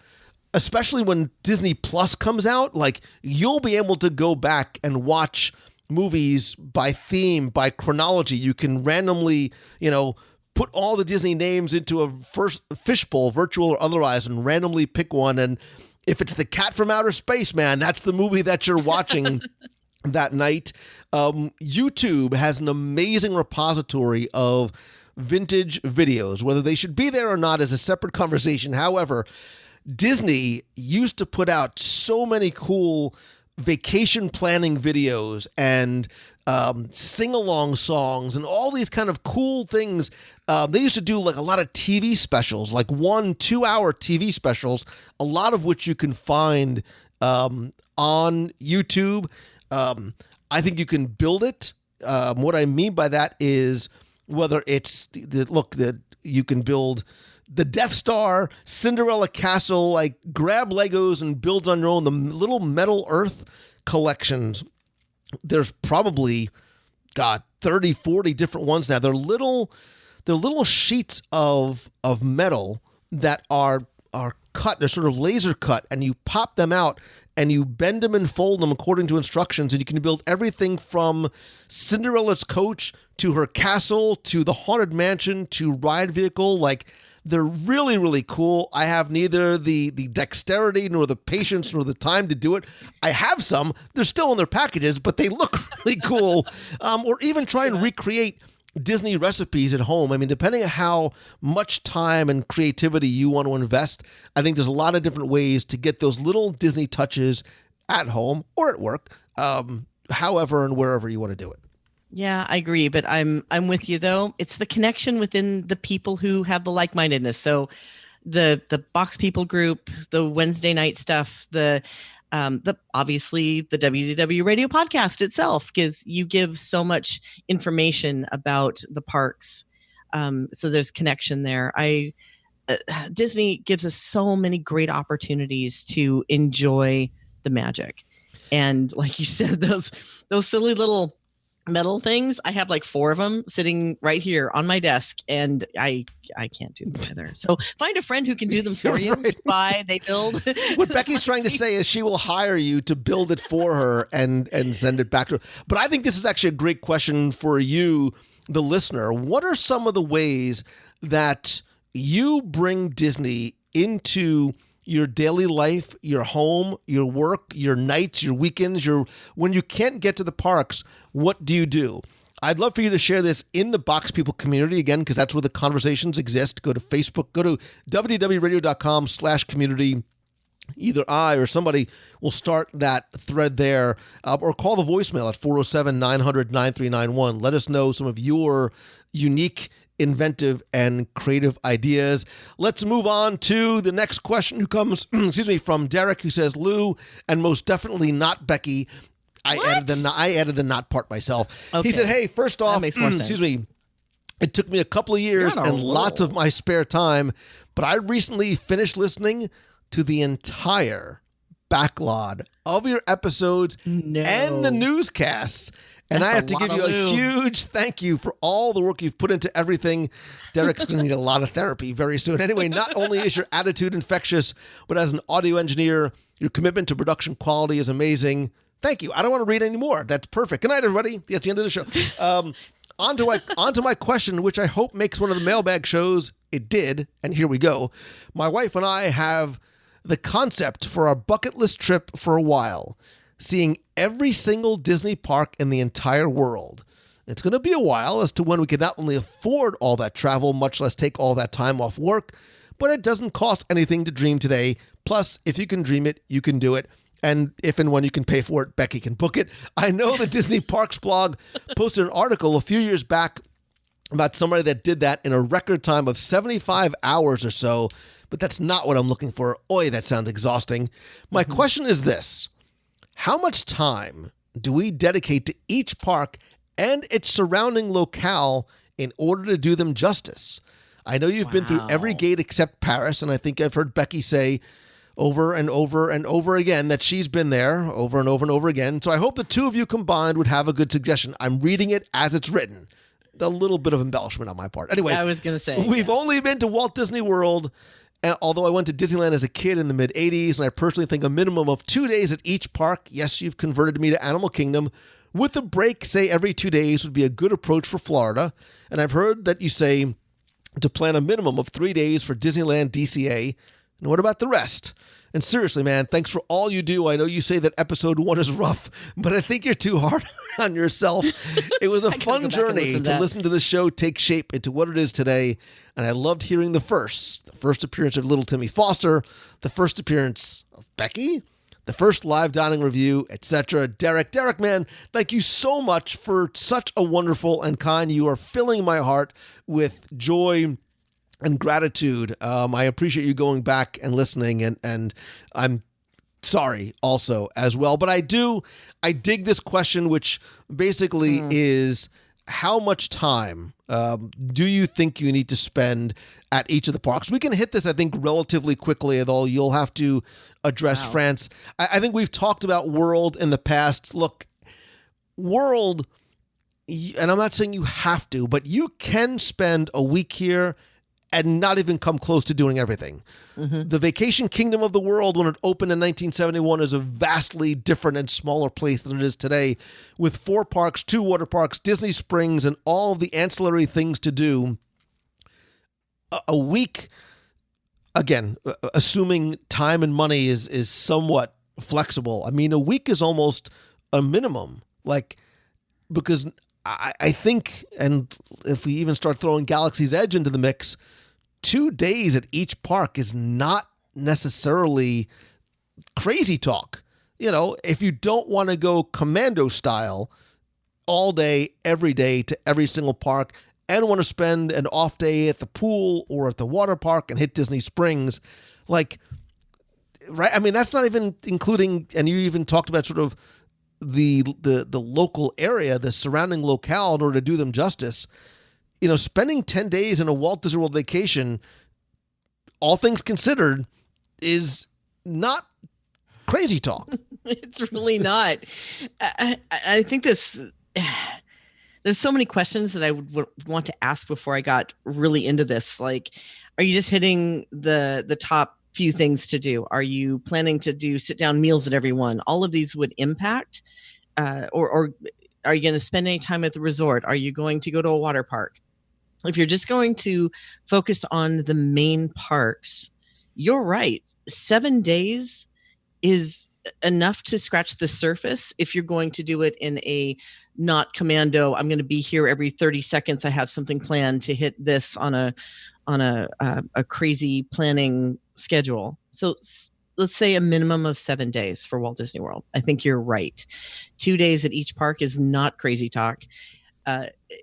Especially when Disney Plus comes out, like you'll be able to go back and watch movies by theme, by chronology. You can randomly, put all the Disney names into a first fishbowl, virtual or otherwise, and randomly pick one. And if it's The Cat from Outer Space, man, that's the movie that you're watching that night. YouTube has an amazing repository of vintage videos. Whether they should be there or not is a separate conversation. However, Disney used to put out so many cool vacation planning videos and sing-along songs and all these kind of cool things. They used to do like a lot of TV specials, like 1-2 hour TV specials, a lot of which you can find on YouTube. I think you can build it. What I mean by that is whether it's you can build the Death Star, Cinderella Castle, like grab Legos and build on your own. The little Metal Earth collections, there's probably, 30, 40 different ones now. They're little sheets of metal that are cut. They're sort of laser cut, and you pop them out and you bend them and fold them according to instructions, and you can build everything from Cinderella's coach to her castle to the Haunted Mansion to ride vehicle. Like, they're really, really cool. I have neither the dexterity nor the patience nor the time to do it. I have some. They're still in their packages, but they look really cool. Or even try and recreate Disney recipes at home. I mean, depending on how much time and creativity you want to invest, I think there's a lot of different ways to get those little Disney touches at home or at work, however and wherever you want to do it. Yeah, I agree, but I'm with you though. It's the connection within the people who have the like-mindedness. So the Box People group, the Wednesday night stuff, the obviously the WDW radio podcast itself, because you give so much information about the parks. So there's connection there. Disney gives us so many great opportunities to enjoy the magic. And like you said, those silly little metal things, I have like 4 of them sitting right here on my desk, and I can't do them either. So find a friend who can do them for you. Right. They build. What Becky's trying to say is she will hire you to build it for her and send it back to her. But I think this is actually a great question for you, the listener. What are some of the ways that you bring Disney into your daily life, your home, your work, your nights, your weekends, when you can't get to the parks, what do you do? I'd love for you to share this in the Box People community, again, because that's where the conversations exist. Go to Facebook, go to wdwradio.com/community. Either I or somebody will start that thread there, or call the voicemail at 407-900-9391. Let us know some of your unique, inventive, and creative ideas. Let's move on to the next question, who comes, from Derek, who says, Lou, and most definitely not Becky. I added the not part myself. Okay. He said, hey, first off, it took me a couple of years and lots of my spare time, but I recently finished listening to the entire backlog of your episodes and the newscasts. And I have to give you a huge thank you for all the work you've put into everything. Derek's going to need a lot of therapy very soon. Anyway, not only is your attitude infectious, but as an audio engineer, your commitment to production quality is amazing. Thank you. I don't want to read any more. That's perfect. Good night, everybody. That's the end of the show. On to my question, which I hope makes one of the mailbag shows. It did, and here we go. My wife and I have the concept for our bucket list trip for a while, seeing every single Disney park in the entire world. It's going to be a while as to when we can not only afford all that travel, much less take all that time off work, but it doesn't cost anything to dream today. Plus, if you can dream it, you can do it. And if and when you can pay for it, Becky can book it. I know the Disney Parks blog posted an article a few years back about somebody that did that in a record time of 75 hours or so, but that's not what I'm looking for. Oy, that sounds exhausting. My question is this. How much time do we dedicate to each park and its surrounding locale in order to do them justice? I know you've been through every gate except Paris, and I think I've heard Becky say over and over and over again that she's been there over and over and over again. So I hope the two of you combined would have a good suggestion. I'm reading it as it's written. A little bit of embellishment on my part. Anyway, I was going to say, we've only been to Walt Disney World, although I went to Disneyland as a kid in the mid-'80s, and I personally think a minimum of 2 days at each park. Yes, you've converted me to Animal Kingdom. With a break, say, every 2 days would be a good approach for Florida. And I've heard that you say to plan a minimum of 3 days for Disneyland DCA. And what about the rest? And seriously, man, thanks for all you do. I know you say that episode 1 is rough, but I think you're too hard on yourself. It was a fun journey to listen to the show take shape into what it is today. And I loved hearing the first appearance of little Timmy Foster, the first appearance of Becky, the first live dining review, etc. Derek, man, thank you so much for such a wonderful and kind. You are filling my heart with joy and gratitude. I appreciate you going back and listening, and I'm sorry also as well. But I dig this question, which basically is, how much time do you think you need to spend at each of the parks? We can hit this, I think, relatively quickly, although you'll have to address France. I think we've talked about World in the past. Look, World, and I'm not saying you have to, but you can spend a week here and not even come close to doing everything. Mm-hmm. The Vacation Kingdom of the World, when it opened in 1971, is a vastly different and smaller place than it is today, with 4 parks, 2 water parks, Disney Springs, and all of the ancillary things to do. A week, again, assuming time and money is somewhat flexible. I mean, a week is almost a minimum, because I think, and if we even start throwing Galaxy's Edge into the mix, 2 days at each park is not necessarily crazy talk. If you don't want to go commando style all day, every day to every single park, and want to spend an off day at the pool or at the water park and hit Disney Springs, right? I mean, that's not even including, and you even talked about sort of the local area, the surrounding locale, in order to do them justice. Spending 10 days in a Walt Disney World vacation, all things considered, is not crazy talk. It's really not. I think there's so many questions that I would want to ask before I got really into this. Like, are you just hitting the top few things to do? Are you planning to do sit down meals at every one? All of these would impact, or are you going to spend any time at the resort? Are you going to go to a water park? If you're just going to focus on the main parks, you're right. 7 days is enough to scratch the surface. If you're going to do it in a not commando, I'm going to be here every 30 seconds. I have something planned to hit this on a crazy planning schedule. So let's say a minimum of 7 days for Walt Disney World. I think you're right. 2 days at each park is not crazy talk,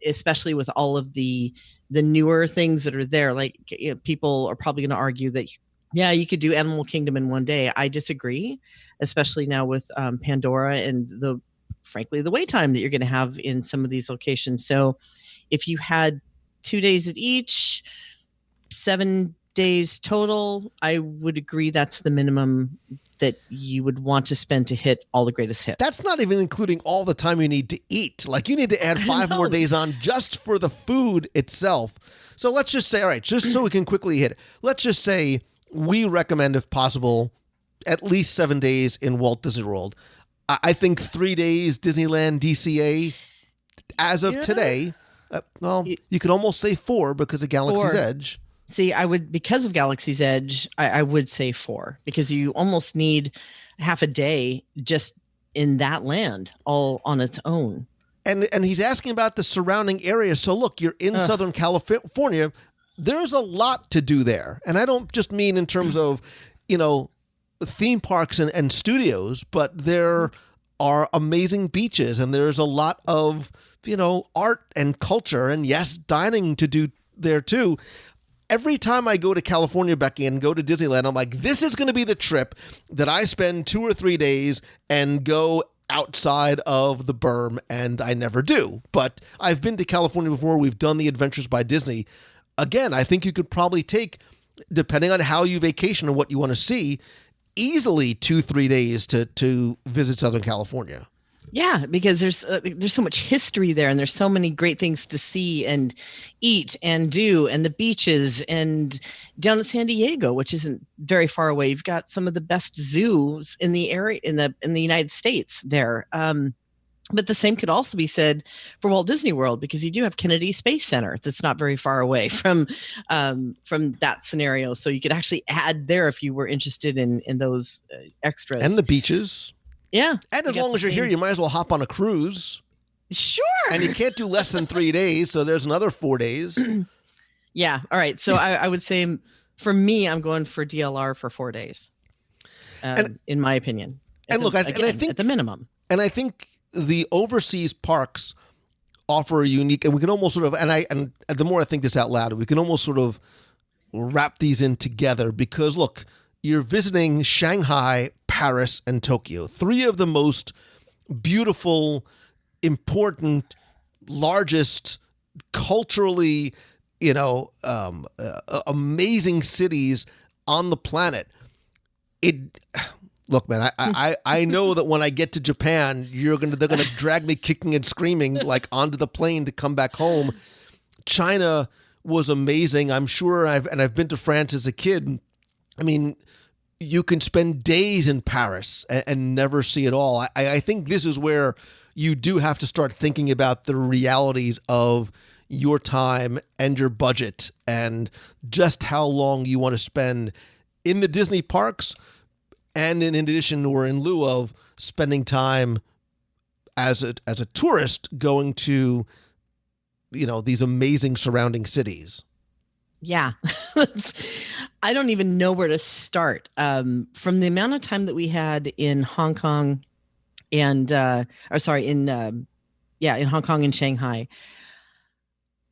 especially with all of the newer things that are there. Like, people are probably going to argue that, yeah, you could do Animal Kingdom in 1 day. I disagree, especially now with Pandora and frankly, the wait time that you're going to have in some of these locations. So if you had 2 days at each, 7 days total, I would agree that's the minimum that you would want to spend to hit all the greatest hits. That's not even including all the time you need to eat. Like, you need to add 5 more days on just for the food itself. So let's just say, all right, just so we can quickly hit it, let's just say we recommend, if possible, at least 7 days in Walt Disney World. I think 3 days Disneyland DCA as of today. You could almost say 4 because of Galaxy's Edge. See, because of Galaxy's Edge, I would say 4, because you almost need half a day just in that land all on its own. And he's asking about the surrounding area. So look, you're in Southern California. There's a lot to do there. And I don't just mean in terms of, theme parks and studios, but there are amazing beaches, and there's a lot of, art and culture, and yes, dining to do there too. Every time I go to California, Becky, and go to Disneyland, I'm like, this is going to be the trip that I spend 2 or 3 days and go outside of the berm, and I never do. But I've been to California before. We've done the Adventures by Disney. Again, I think you could probably take, depending on how you vacation and what you want to see, easily 2-3 days to visit Southern California. Yeah, because there's so much history there, and there's so many great things to see and eat and do, and the beaches, and down at San Diego, which isn't very far away, you've got some of the best zoos in the area in the United States there. But the same could also be said for Walt Disney World, because you do have Kennedy Space Center that's not very far away from that scenario. So you could actually add there if you were interested in those extras. And the beaches. Yeah. And as long as you're here, you might as well hop on a cruise. Sure. And you can't do less than 3 days, so there's another 4 days. Yeah. All right. So I would say for me, I'm going for DLR for 4 days, in my opinion. I think at the minimum. And I think the overseas parks offer a unique, and we can almost sort of, and the more I think this out loud, we can almost sort of wrap these in together, because look, you're visiting Shanghai, Paris, and Tokyo, 3 of the most beautiful, important, largest, culturally, amazing cities on the planet. Look, man, I know that when I get to Japan, they're gonna drag me kicking and screaming like onto the plane to come back home. China was amazing. I'm sure I've been to France as a kid. I mean, you can spend days in Paris and never see it all. I think this is where you do have to start thinking about the realities of your time and your budget and just how long you want to spend in the Disney parks, and in addition or in lieu of spending time as a tourist going to, these amazing surrounding cities. Yeah. I don't even know where to start. From the amount of time that we had in Hong Kong in Hong Kong and Shanghai,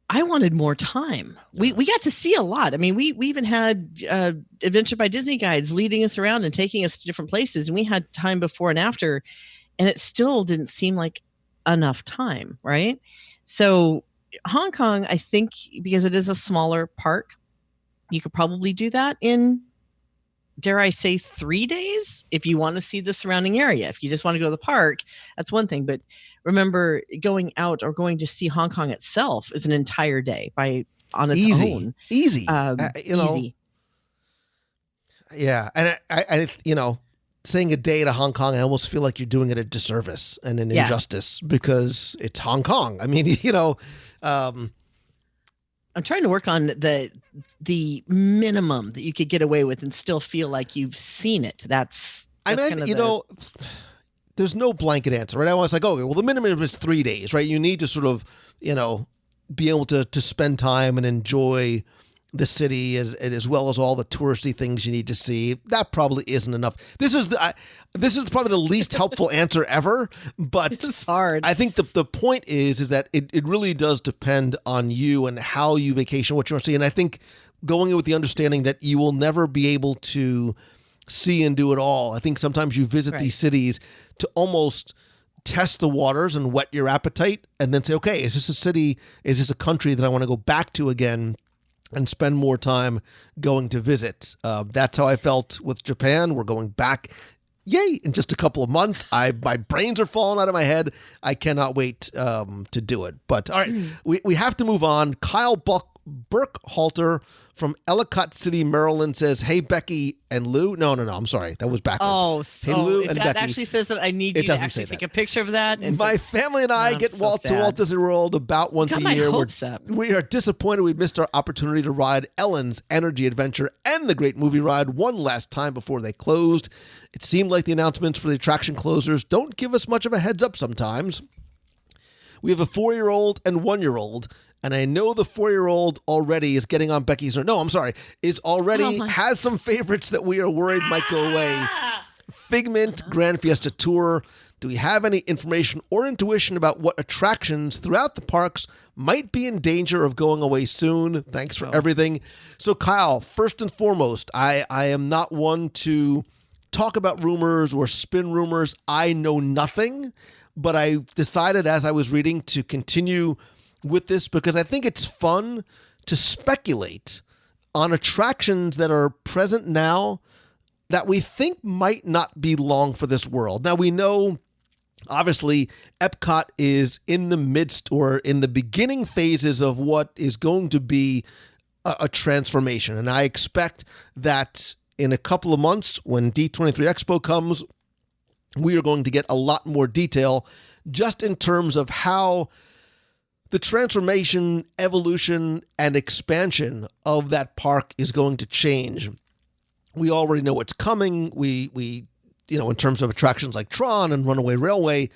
I wanted more time. We got to see a lot. I mean, we even had Adventure by Disney guides leading us around and taking us to different places, and we had time before and after, and it still didn't seem like enough time, right? So Hong Kong, I think, because it is a smaller park, you could probably do that in, dare I say, 3 days if you want to see the surrounding area. If you just want to go to the park, that's one thing. But remember, going out or going to see Hong Kong itself is an entire day on its own. Easy. Easy. Yeah. And I saying a day to Hong Kong, I almost feel like you're doing it a disservice and an injustice, because it's Hong Kong. I mean, I'm trying to work on the minimum that you could get away with and still feel like you've seen it. That's there's no blanket answer, right? I was like, okay, well, the minimum is 3 days, right? You need to sort of, be able to spend time and enjoy the city as well as all the touristy things you need to see. That probably isn't enough. This is probably the least helpful answer ever, but it's hard. I think the point is that it really does depend on you and how you vacation, what you want to see. And I think going in with the understanding that you will never be able to see and do it all. I think sometimes you visit these cities to almost test the waters and whet your appetite, and then say, okay, is this a city, is this a country that I want to go back to again and spend more time going to visit? That's how I felt with Japan. We're going back, yay, in just a couple of months. My brains are falling out of my head. I cannot wait to do it. But all right, we have to move on. Kyle Burkhalter from Ellicott City, Maryland says, hey, Becky and Lou. No, I'm sorry. That was backwards. Hey, Lou if and that Becky. actually says that, I need you to actually take a picture of that. And my family and I get to Walt Disney World about once a year. We are disappointed we missed our opportunity to ride Ellen's Energy Adventure and the Great Movie Ride one last time before they closed. It seemed like the announcements for the attraction closers don't give us much of a heads up sometimes. We have a 4-year-old and 1-year-old, and I know the 4-year-old already is getting on Becky's. No, I'm sorry. Has some favorites that we are worried might go away. Figment Grand Fiesta Tour. Do we have any information or intuition about what attractions throughout the parks might be in danger of going away soon? Thanks for everything. So, Kyle, first and foremost, I am not one to talk about rumors or spin rumors. I know nothing, but I decided as I was reading to continue with this because I think it's fun to speculate on attractions that are present now that we think might not be long for this world. Now, we know, obviously, Epcot is in the midst or in the beginning phases of what is going to be a transformation. And I expect that in a couple of months, when D23 Expo comes, we are going to get a lot more detail just in terms of how the transformation, evolution, and expansion of that park is going to change. We already know what's coming. We in terms of attractions like Tron and Runaway Railway.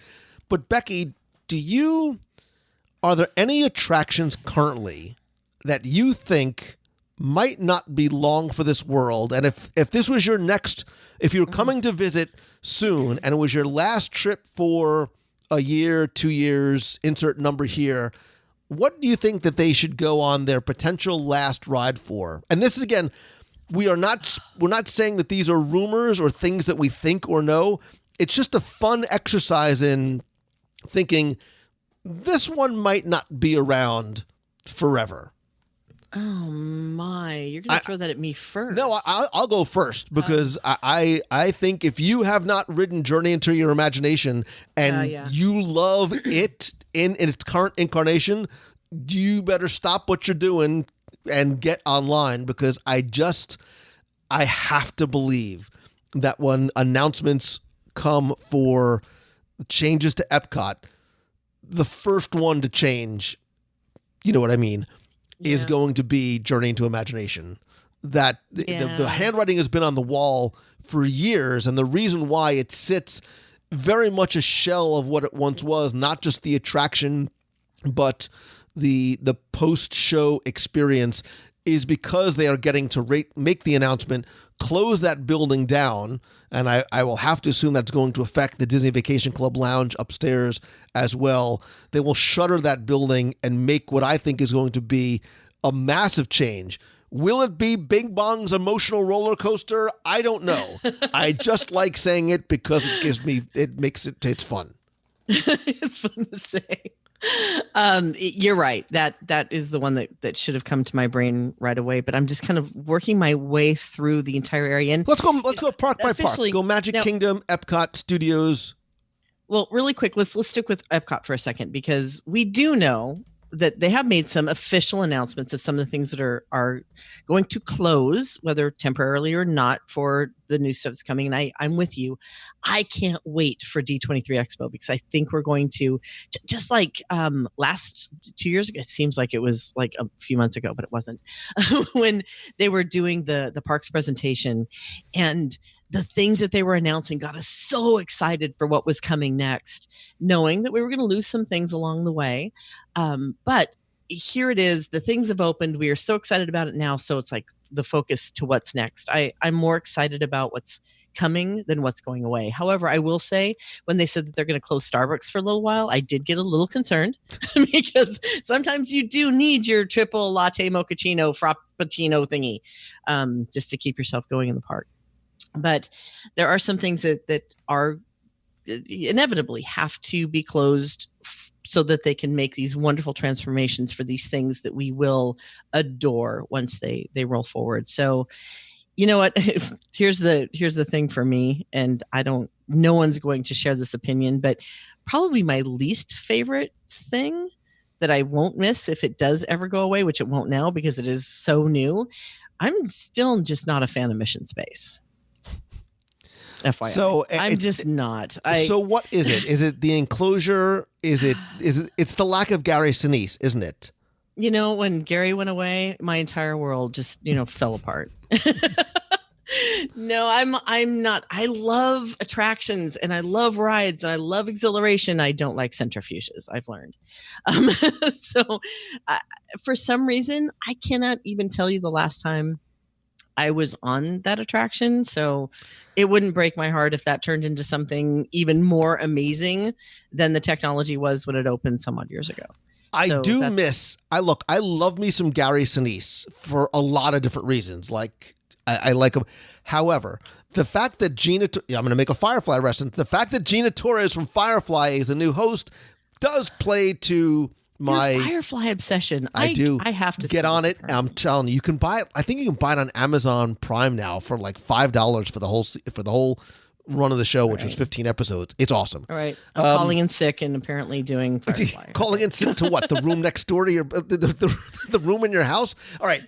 But Becky, are there any attractions currently that you think might not be long for this world? And if this was your next, if you're coming to visit soon and it was your last trip for a year, 2 years, insert number here, what do you think that they should go on their potential last ride for? And this is, again, we're not saying that these are rumors or things that we think or know. It's just a fun exercise in thinking this one might not be around forever. Oh my! You're gonna throw that at me first. No, I'll go first because I think if you have not ridden Journey into Your Imagination and you love it in its current incarnation, you better stop what you're doing and get online, because I have to believe that when announcements come for changes to Epcot, the first one to change, you know what I mean, is going to be Journey into Imagination. That the handwriting has been on the wall for years, and the reason why it sits very much a shell of what it once was, not just the attraction, but the post-show experience, is because they are getting to make the announcement, close that building down, and I will have to assume that's going to affect the Disney Vacation Club lounge upstairs as well. They will shutter that building and make what I think is going to be a massive change. Will it be Bing Bong's emotional roller coaster? I don't know. I just like saying it because it's fun. It's fun to say. You're right. That is the one that should have come to my brain right away. But I'm just kind of working my way through the entire area. And let's go park by park. Go Magic Kingdom, Epcot, Studios. Well, really quick, let's stick with Epcot for a second, because we do know that they have made some official announcements of some of the things that are going to close, whether temporarily or not, for the new stuff that's coming. And I'm with you. I can't wait for D23 Expo, because I think we're going to, just like last 2 years ago, it seems like it was like a few months ago, but it wasn't, when they were doing the parks presentation, and the things that they were announcing got us so excited for what was coming next, knowing that we were going to lose some things along the way. But here it is. The things have opened. We are so excited about it now. So it's like the focus to what's next. I'm more excited about what's coming than what's going away. However, I will say, when they said that they're going to close Starbucks for a little while, I did get a little concerned because sometimes you do need your triple latte mochaccino frappuccino thingy just to keep yourself going in the park. But there are some things that are inevitably have to be closed so that they can make these wonderful transformations for these things that we will adore once they roll forward. So, you know what? Here's the thing for me, and no one's going to share this opinion, but probably my least favorite thing that I won't miss if it does ever go away, which it won't now because it is so new. I'm still just not a fan of Mission Space. FYI. So I'm just not. So what is it? Is it the enclosure? Is it? It's the lack of Gary Sinise, isn't it? You know, when Gary went away, my entire world just, fell apart. No, I'm not. I love attractions and I love rides and I love exhilaration. I don't like centrifuges, I've learned. So for some reason, I cannot even tell you the last time I was on that attraction. So it wouldn't break my heart if that turned into something even more amazing than the technology was when it opened some odd years ago. I love me some Gary Sinise for a lot of different reasons. Like I like him. However, the fact that I'm going to make a Firefly reference. The fact that Gina Torres from Firefly is the new host does play to my Your Firefly obsession. I do. I have to get on it. I'm telling you, you can buy it. I think you can buy it on Amazon Prime now for like $5 for the whole run of the show, which was 15 episodes. It's awesome. All right. I'm calling in sick and apparently doing Firefly. Calling in sick to what? The room next door to your the room in your house? All right.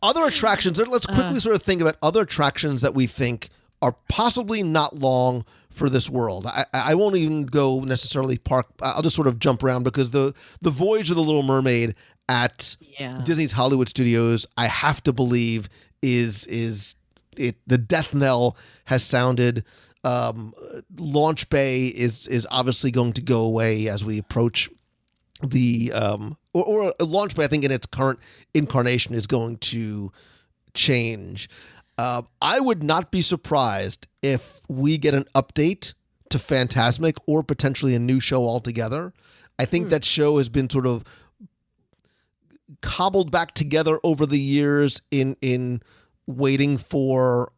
Other attractions. Let's quickly sort of think about other attractions that we think are possibly not long for this world. I won't even go necessarily park. I'll just sort of jump around because the Voyage of the Little Mermaid at Disney's Hollywood Studios, I have to believe is the death knell has sounded. Launch Bay is obviously going to go away as we approach the or Launch Bay, I think in its current incarnation, is going to change. I would not be surprised if we get an update to Fantasmic or potentially a new show altogether. I think that show has been sort of cobbled back together over the years in waiting for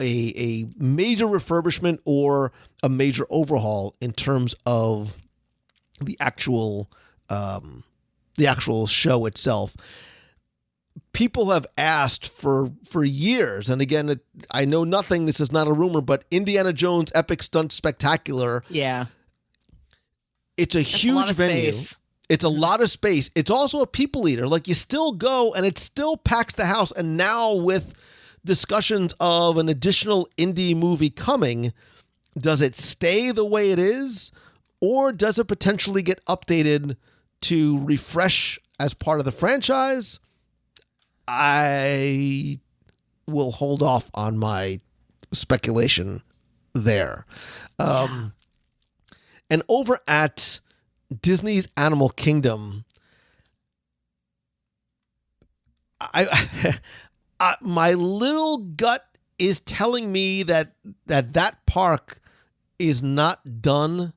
a major refurbishment or a major overhaul in terms of the actual show itself. People have asked for years, and again, I know nothing. This is not a rumor, but Indiana Jones Epic Stunt Spectacular. Yeah, it's a huge venue. It's a lot of space. It's also a people eater. Like, you still go, and it still packs the house. And now with discussions of an additional indie movie coming, does it stay the way it is, or does it potentially get updated to refresh as part of the franchise? I will hold off on my speculation there. And over at Disney's Animal Kingdom, my little gut is telling me that park is not done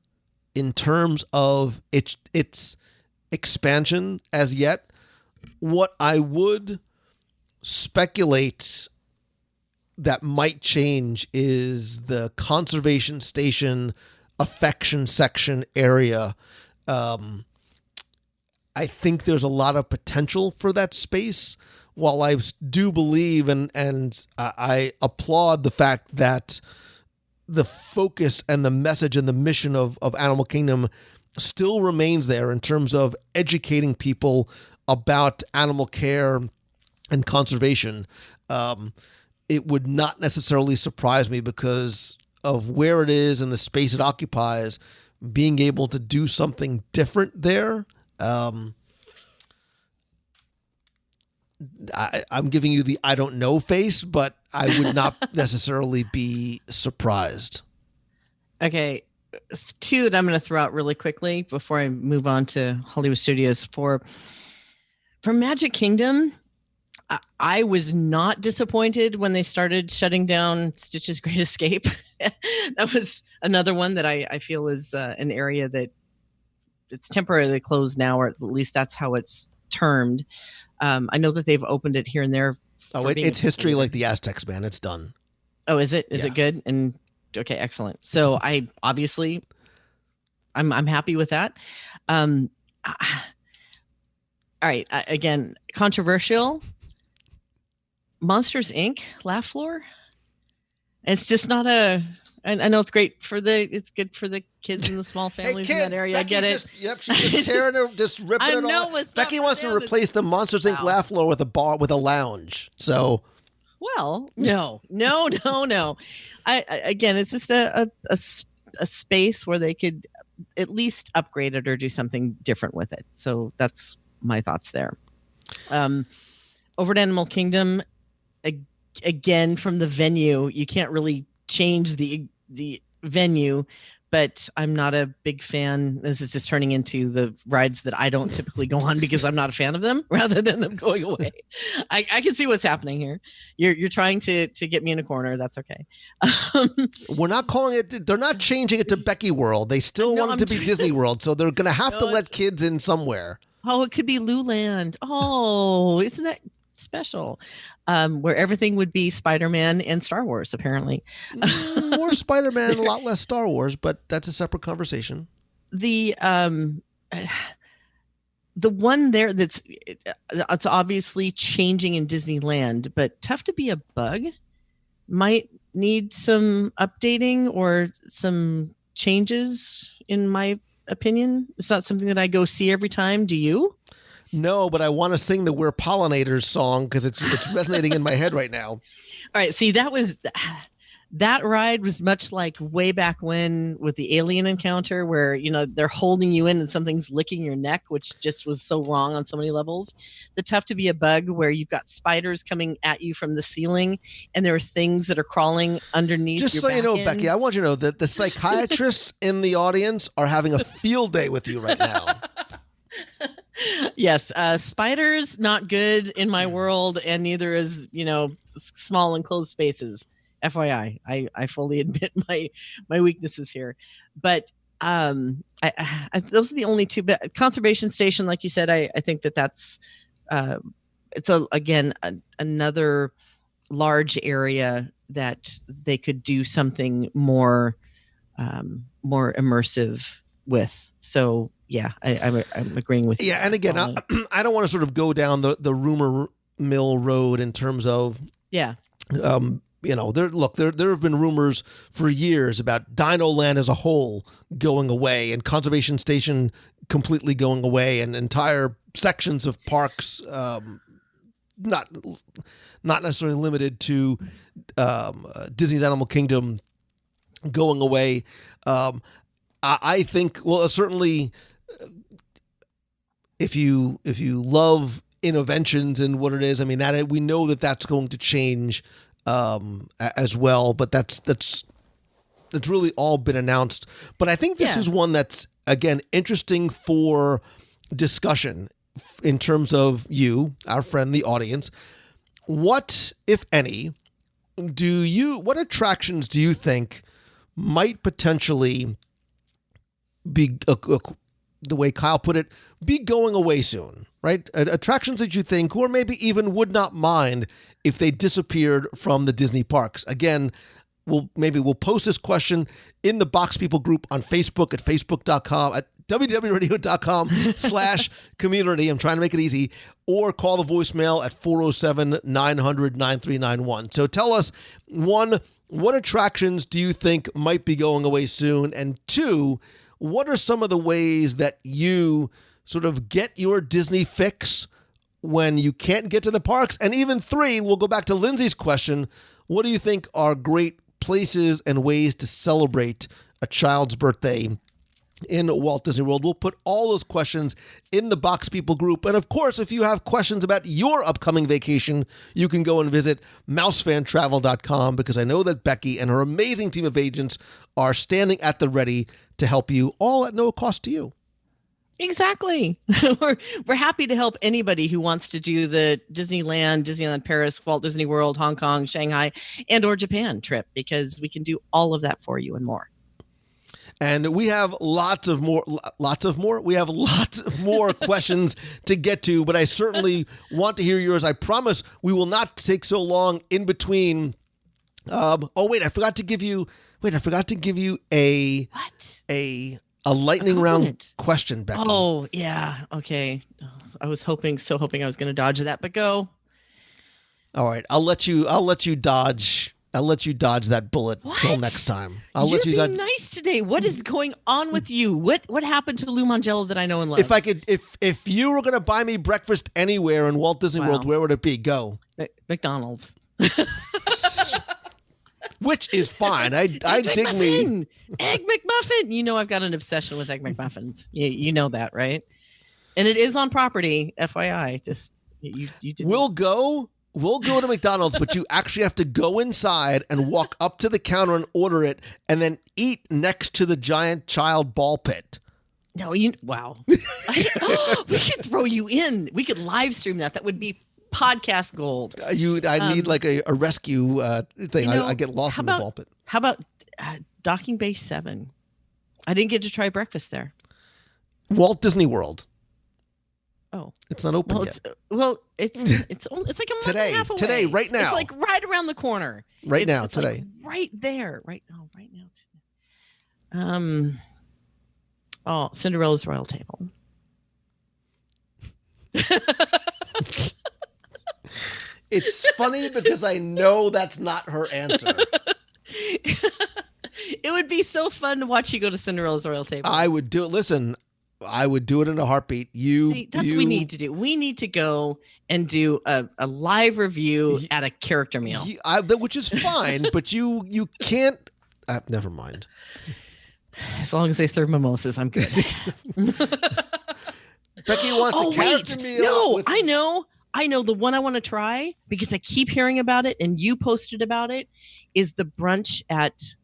in terms of its expansion as yet. What I would speculate that might change is the conservation station affection section area. I think there's a lot of potential for that space. While I do believe and I applaud the fact that the focus and the message and the mission of Animal Kingdom still remains there in terms of educating people about animal care and conservation, it would not necessarily surprise me because of where it is and the space it occupies, being able to do something different there. I'm giving you the I don't know face, but I would not necessarily be surprised. Okay. Two that I'm going to throw out really quickly before I move on to Hollywood Studios. For Magic Kingdom, I was not disappointed when they started shutting down Stitch's Great Escape. That was another one that I feel is an area that it's temporarily closed now, or at least that's how it's termed. I know that they've opened it here and there. It's history like the Aztecs, man. It's done. Oh, is it? Is it good? And okay, excellent. So I'm happy with that. All right. Again, controversial. Monsters Inc. laugh floor. It's just not I know it's great it's good for the kids and the small families in that area. Becky's I get it. She's just tearing it, just ripping it off. Becky wants to replace the Monsters Inc. laugh floor with a lounge. So, well, no. Again, it's just a space where they could at least upgrade it or do something different with it. So that's my thoughts there. Over at Animal Kingdom, again, from the venue, you can't really change the venue, but I'm not a big fan. This is just turning into the rides that I don't typically go on because I'm not a fan of them, rather than them going away. I can see what's happening here. You're trying to get me in a corner. That's okay. We're not calling it. They're not changing it to Becky World. They still want it to be Disney World, so they're going to have to let kids in somewhere. Oh, it could be Luland. Oh, isn't that special? Where everything would be Spider-Man and Star Wars, apparently. More Spider-Man, a lot less Star Wars, but that's a separate conversation. The one there it's obviously changing in Disneyland, but Tough to Be a Bug might need some updating or some changes, in my opinion. It's not something that I go see every time. Do you? No, but I want to sing the We're Pollinators song because it's resonating in my head right now. All right. See, that was that ride was much like way back when with the alien encounter where, they're holding you in and something's licking your neck, which just was so wrong on so many levels. The Tough to Be a Bug where you've got spiders coming at you from the ceiling and there are things that are crawling underneath Just your so you know, back end. Becky, I want you to know that the psychiatrists in the audience are having a field day with you right now. Yes, spiders not good in my world, and neither is small enclosed spaces. FYI, I fully admit my weaknesses here, but those are the only two. But conservation station, like you said, I think that's it's another large area that they could do something more immersive with. So yeah, I'm agreeing with you. Yeah, and again, I don't want to sort of go down the rumor mill road in terms of there have been rumors for years about Dino Land as a whole going away and Conservation Station completely going away and entire sections of parks not necessarily limited to Disney's Animal Kingdom going away. I think, well, certainly if you love interventions and what it is, I mean, that we know that's going to change as well, but that's really all been announced. But I think this is one that's, again, interesting for discussion in terms of you, our friend, the audience. What, if any, what attractions do you think might potentially be, the way Kyle put it, be going away soon, right? Attractions that you think, or maybe even would not mind if they disappeared from the Disney parks. Again, we'll post this question in the Box People group on Facebook at facebook.com, at www.radio.com/community. I'm trying to make it easy. Or call the voicemail at 407-900-9391. So tell us, one, what attractions do you think might be going away soon? And two, what are some of the ways that you sort of get your Disney fix when you can't get to the parks? And even three, we'll go back to Lindsay's question. What do you think are great places and ways to celebrate a child's birthday in Walt Disney World? We'll put all those questions in the Box People group. And of course, if you have questions about your upcoming vacation, you can go and visit mousefantravel.com, because I know that Becky and her amazing team of agents are standing at the ready to help you, all at no cost to you. Exactly. We're happy to help anybody who wants to do the Disneyland Paris, Walt Disney World, Hong Kong, Shanghai, and or Japan trip, because we can do all of that for you and more. And we have lots of more. We have lots of more questions to get to, but I certainly want to hear yours. I promise we will not take so long in between. I forgot to give you a what? A lightning round question, Becky. Oh yeah, okay. I was hoping I was going to dodge that, but go. All right, I'll let you dodge. I'll let you dodge that bullet till next time. You're being nice today. What is going on with you? What happened to Lou Mangello that I know and love? If you were going to buy me breakfast anywhere in Walt Disney World, where would it be? Go. McDonald's. Which is fine. I dig me. Egg McMuffin. You know I've got an obsession with Egg McMuffins. You know that, right? And it is on property, FYI. Just you did. We'll go to McDonald's, but you actually have to go inside and walk up to the counter and order it, and then eat next to the giant child ball pit. No, wow. We could throw you in. We could live stream that. That would be podcast gold. I need like a rescue thing. I get lost in the ball pit. How about Docking Bay 7? I didn't get to try breakfast there. Walt Disney World. Oh, it's not open yet. It's like a month and a half away. Today, right now. It's like right around the corner. Today. Like right there. Right now. Cinderella's Royal Table. It's funny because I know that's not her answer. It would be so fun to watch you go to Cinderella's Royal Table. I would do it. Listen, I would do it in a heartbeat. See, that's what we need to do. We need to go and do a live review at a character meal. Which is fine, but you can't. Never mind. As long as they serve mimosas, I'm good. Becky wants a character meal. No, I know the one I want to try because I keep hearing about it and you posted about it is the brunch at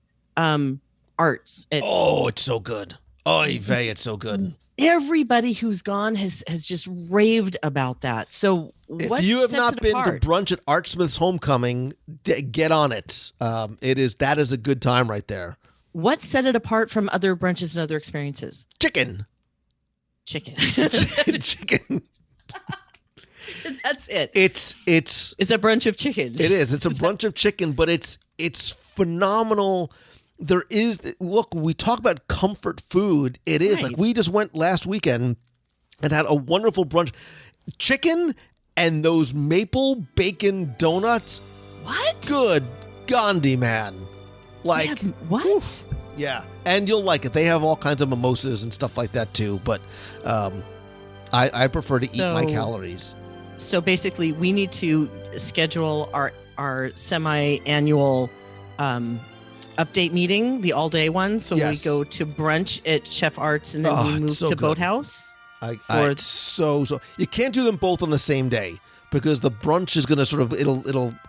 Arts. It's so good. Oy vey, it's so good. Everybody who's gone has just raved about that. So if you have not been to brunch at Art Smith's Homecoming, get on it. That is a good time right there. What set it apart from other brunches and other experiences? Chicken. Chicken. That's it. It's a brunch of chicken. It is. It's a brunch of chicken, but it's phenomenal. Look, we talk about comfort food. It is right. Like we just went last weekend and had a wonderful brunch. Chicken and those maple bacon donuts. What? Good Gandhi, man. Like what? Yeah, and you'll like it. They have all kinds of mimosas and stuff like that too. But I prefer to eat my calories. So basically, we need to schedule our semi-annual update meeting, the all-day one. So we go to brunch at Chef Arts, and then we move to Boathouse. It's so you can't do them both on the same day because the brunch is going to sort of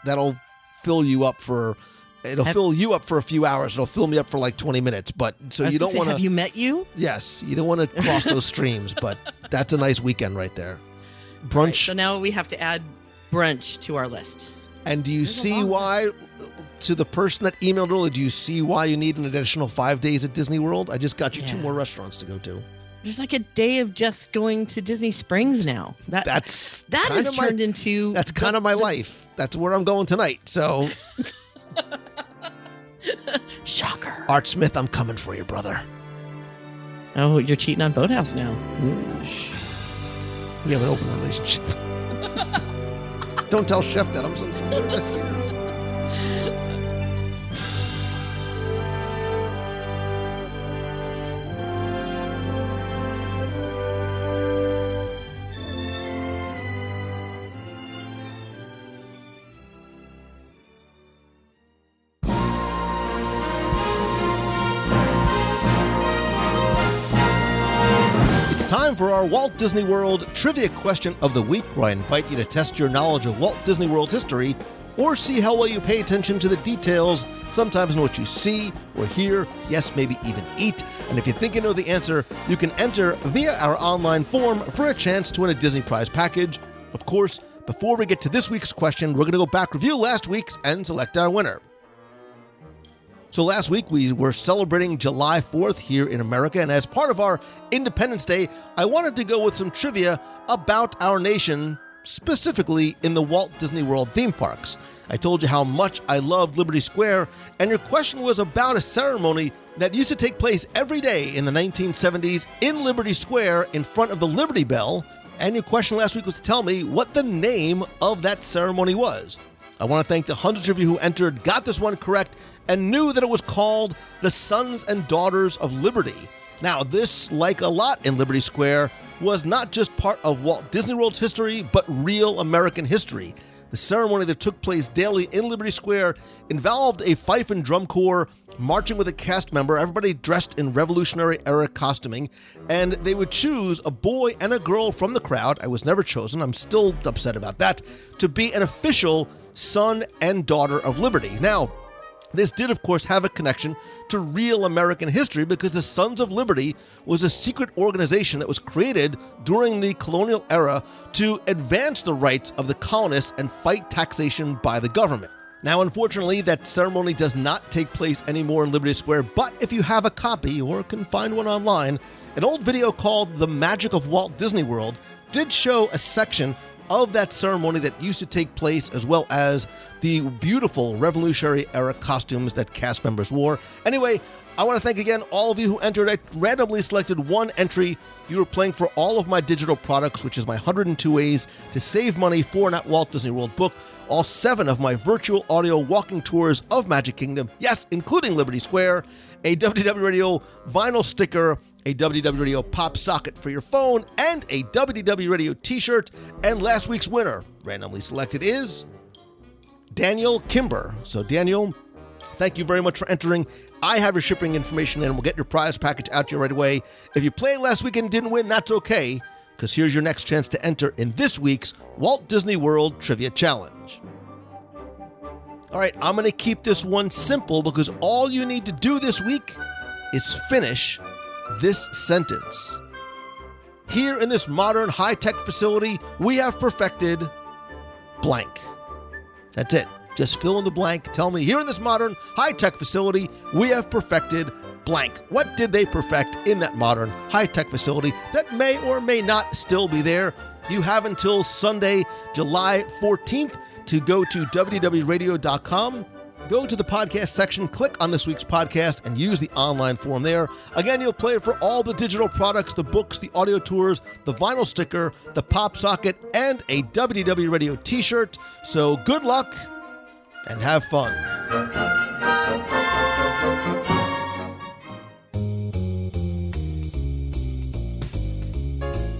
that'll fill you up for. It'll fill you up for a few hours. It'll fill me up for like 20 minutes. But so you don't want to. Have you met you? Yes, you don't want to cross those streams. But that's a nice weekend right there. Brunch. Right, so now we have to add brunch to our list. And do you see why? To the person that emailed earlier, do you see why you need an additional 5 days at Disney World? I just got you 2 more restaurants to go to. There's like a day of just going to Disney Springs now. That has turned into. That's kind of my life. That's where I'm going tonight. So. Shocker. Art Smith, I'm coming for you, brother. Oh, you're cheating on Boathouse now. We have an open relationship. Don't tell Chef that. I'm so scared. Time for our Walt Disney World Trivia Question of the Week, where I invite you to test your knowledge of Walt Disney World history or see how well you pay attention to the details, sometimes in what you see or hear, yes, maybe even eat. And if you think you know the answer, you can enter via our online form for a chance to win a Disney Prize package. Of course, before we get to this week's question, we're going to go back, review last week's, and select our winner. So last week, we were celebrating July 4th here in America, and as part of our Independence Day, I wanted to go with some trivia about our nation, specifically in the Walt Disney World theme parks. I told you how much I loved Liberty Square, and your question was about a ceremony that used to take place every day in the 1970s in Liberty Square in front of the Liberty Bell, and your question last week was to tell me what the name of that ceremony was. I want to thank the hundreds of you who entered, got this one correct, and knew that it was called the Sons and Daughters of Liberty. Now, this, like a lot in Liberty Square, was not just part of Walt Disney World's history, but real American history. The ceremony that took place daily in Liberty Square involved a fife and drum corps marching with a cast member, everybody dressed in Revolutionary-era costuming, and they would choose a boy and a girl from the crowd. I was never chosen. I'm still upset about that, to be an official son and daughter of Liberty. Now, this did, of course, have a connection to real American history because the Sons of Liberty was a secret organization that was created during the colonial era to advance the rights of the colonists and fight taxation by the government. Now, unfortunately, that ceremony does not take place anymore in Liberty Square, but if you have a copy or can find one online, an old video called The Magic of Walt Disney World did show a section of that ceremony that used to take place, as well as the beautiful Revolutionary-era costumes that cast members wore. Anyway, I want to thank again all of you who entered. I randomly selected one entry. You were playing for all of my digital products, which is my 102 Ways to Save Money for an Walt Disney World book, all 7 of my virtual audio walking tours of Magic Kingdom, yes, including Liberty Square, a WDW Radio vinyl sticker, a WDW Radio pop socket for your phone, and a WDW Radio t-shirt. And last week's winner, randomly selected, is Daniel Kimber. So Daniel, thank you very much for entering. I have your shipping information and we'll get your prize package out to you right away. If you played last week and didn't win, that's okay, because here's your next chance to enter in this week's Walt Disney World Trivia Challenge. All right, I'm going to keep this one simple because all you need to do this week is finish this sentence. Here in this modern high-tech facility, we have perfected blank. That's it. Just fill in the blank. Tell me, here in this modern high-tech facility, we have perfected blank. What did they perfect in that modern high-tech facility that may or may not still be there? You have until Sunday, July 14th to go to WDWRadio.com. Go to the podcast section, click on this week's podcast, and use the online form there. Again, you'll play for all the digital products, the books, the audio tours, the vinyl sticker, the pop socket, and a WDW Radio t-shirt. So good luck and have fun.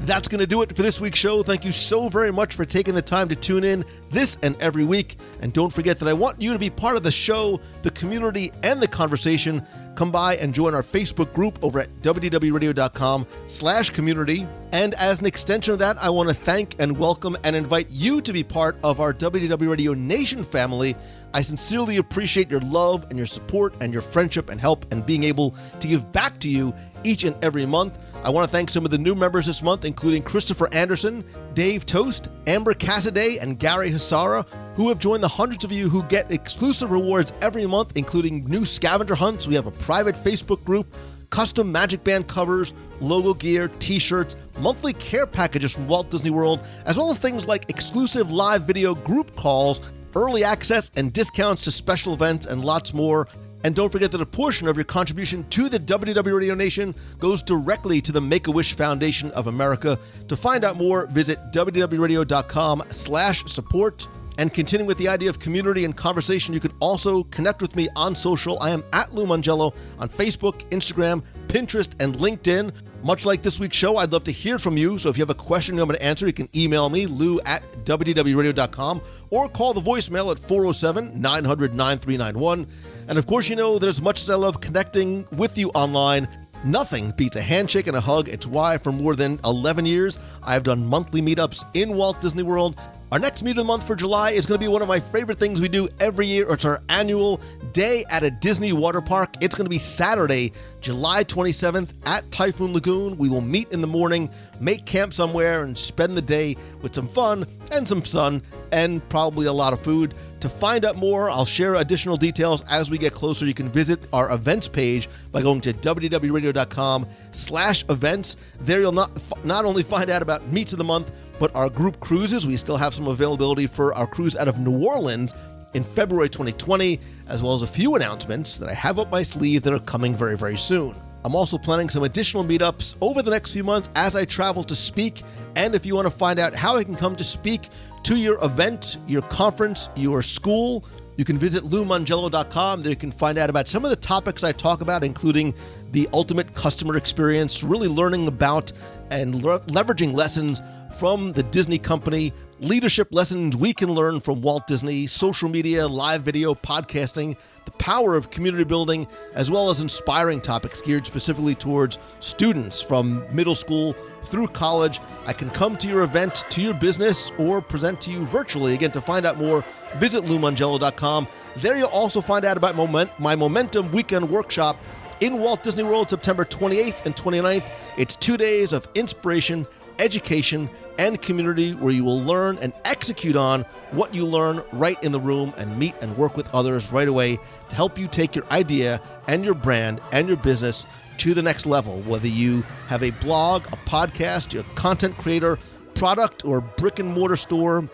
That's going to do it for this week's show. Thank you so very much for taking the time to tune in this and every week. And don't forget that I want you to be part of the show, the community, and the conversation. Come by and join our Facebook group over at wdwradio.com/community. And as an extension of that, I want to thank and welcome and invite you to be part of our WDW Radio Nation family. I sincerely appreciate your love and your support and your friendship and help and being able to give back to you each and every month. I want to thank some of the new members this month, including Christopher Anderson, Dave Toast, Amber Cassidy, and Gary Hassara, who have joined the hundreds of you who get exclusive rewards every month, including new scavenger hunts. We have a private Facebook group, custom Magic Band covers, logo gear, t-shirts, monthly care packages from Walt Disney World, as well as things like exclusive live video group calls, early access and discounts to special events, and lots more. And don't forget that a portion of your contribution to the WDW Radio Nation goes directly to the Make-A-Wish Foundation of America. To find out more, visit wdwradio.com/support. And continuing with the idea of community and conversation, you can also connect with me on social. I am at Lou Mangello on Facebook, Instagram, Pinterest, and LinkedIn. Much like this week's show, I'd love to hear from you. So if you have a question you want me to answer, you can email me, lou@wdwradio.com, or call the voicemail at 407-900-9391. And of course, you know that as much as I love connecting with you online, nothing beats a handshake and a hug. It's why for more than 11 years, I've done monthly meetups in Walt Disney World. Our next meet of the month for July is going to be one of my favorite things we do every year. It's our annual day at a Disney water park. It's going to be Saturday, July 27th at Typhoon Lagoon. We will meet in the morning, make camp somewhere, and spend the day with some fun and some sun and probably a lot of food. To find out more, I'll share additional details as we get closer. You can visit our events page by going to wdwradio.com/events. There you'll not only find out about meets of the month, but our group cruises. We still have some availability for our cruise out of New Orleans in February 2020, as well as a few announcements that I have up my sleeve that are coming very, very soon. I'm also planning some additional meetups over the next few months as I travel to speak. And if you want to find out how I can come to speak to your event, your conference, your school, you can visit LouMangello.com. There you can find out about some of the topics I talk about, including the ultimate customer experience, really learning about and leveraging lessons from the Disney company, leadership lessons we can learn from Walt Disney, social media, live video, podcasting, the power of community building, as well as inspiring topics geared specifically towards students from middle school through college. I can come to your event, to your business, or present to you virtually. Again, to find out more, visit LouMangello.com. There you'll also find out about my Momentum Weekend Workshop in Walt Disney World, September 28th and 29th. It's 2 days of inspiration, education, and community where you will learn and execute on what you learn right in the room and meet and work with others right away to help you take your idea and your brand and your business to the next level. Whether you have a blog, a podcast, you're a content creator, product, or brick and mortar store,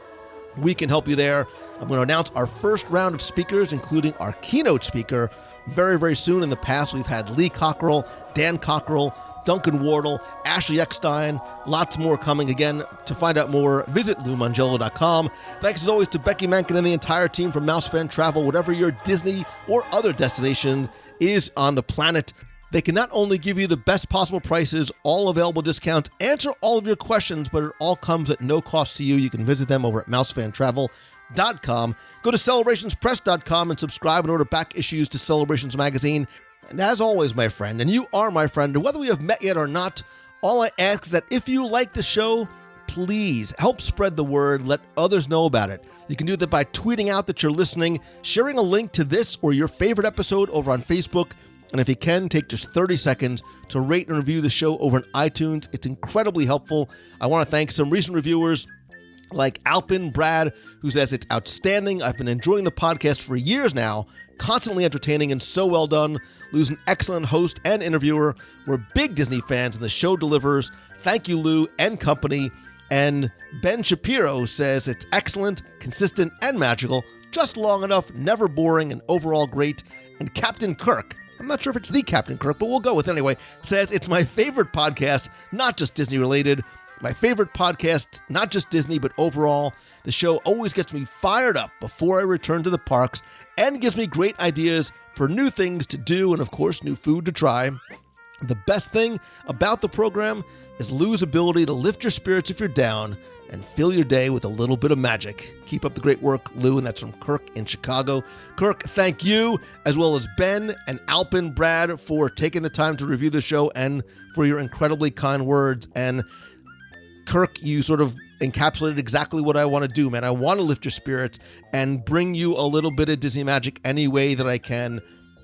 we can help you there. I'm going to announce our first round of speakers, including our keynote speaker, very, very soon. In the past, we've had Lee Cockrell, Dan Cockrell, Duncan Wardle, Ashley Eckstein, lots more coming. Again, to find out more, visit LouMangello.com. Thanks as always to Becky Mankin and the entire team from Mouse Fan Travel. Whatever your Disney or other destination is on the planet, They can not only give you the best possible prices, all available discounts, answer all of your questions, but it all comes at no cost to you. You can visit them over at mousefantravel.com. Go to celebrationspress.com and subscribe and order back issues to Celebrations Magazine. And as always, my friend, and you are my friend, and whether we have met yet or not, all I ask is that if you like the show, please help spread the word. Let others know about it. You can do that by tweeting out that you're listening, sharing a link to this or your favorite episode over on Facebook, and if you can, take just 30 seconds to rate and review the show over on iTunes. It's incredibly helpful. I want to thank some recent reviewers like Alpin Brad, who says it's outstanding. I've been enjoying the podcast for years now. Constantly entertaining and so well done. Lou's an excellent host and interviewer. We're big Disney fans and the show delivers. Thank you, Lou and company. And Ben Shapiro says it's excellent, consistent, and magical. Just long enough, never boring, and overall great. And Captain Kirk, I'm not sure if it's the Captain Kirk, but we'll go with it anyway, says it's my favorite podcast, not just Disney related. My favorite podcast, not just Disney, but overall. The show always gets me fired up before I return to the parks and gives me great ideas for new things to do and, of course, new food to try. The best thing about the program is Lou's ability to lift your spirits if you're down and fill your day with a little bit of magic. Keep up the great work, Lou, and that's from Kirk in Chicago. Kirk, thank you, as well as Ben and Alpin Brad, for taking the time to review the show and for your incredibly kind words. And Kirk, you sort of encapsulated exactly what I want to do, man. I want to lift your spirits and bring you a little bit of Disney magic any way that I can.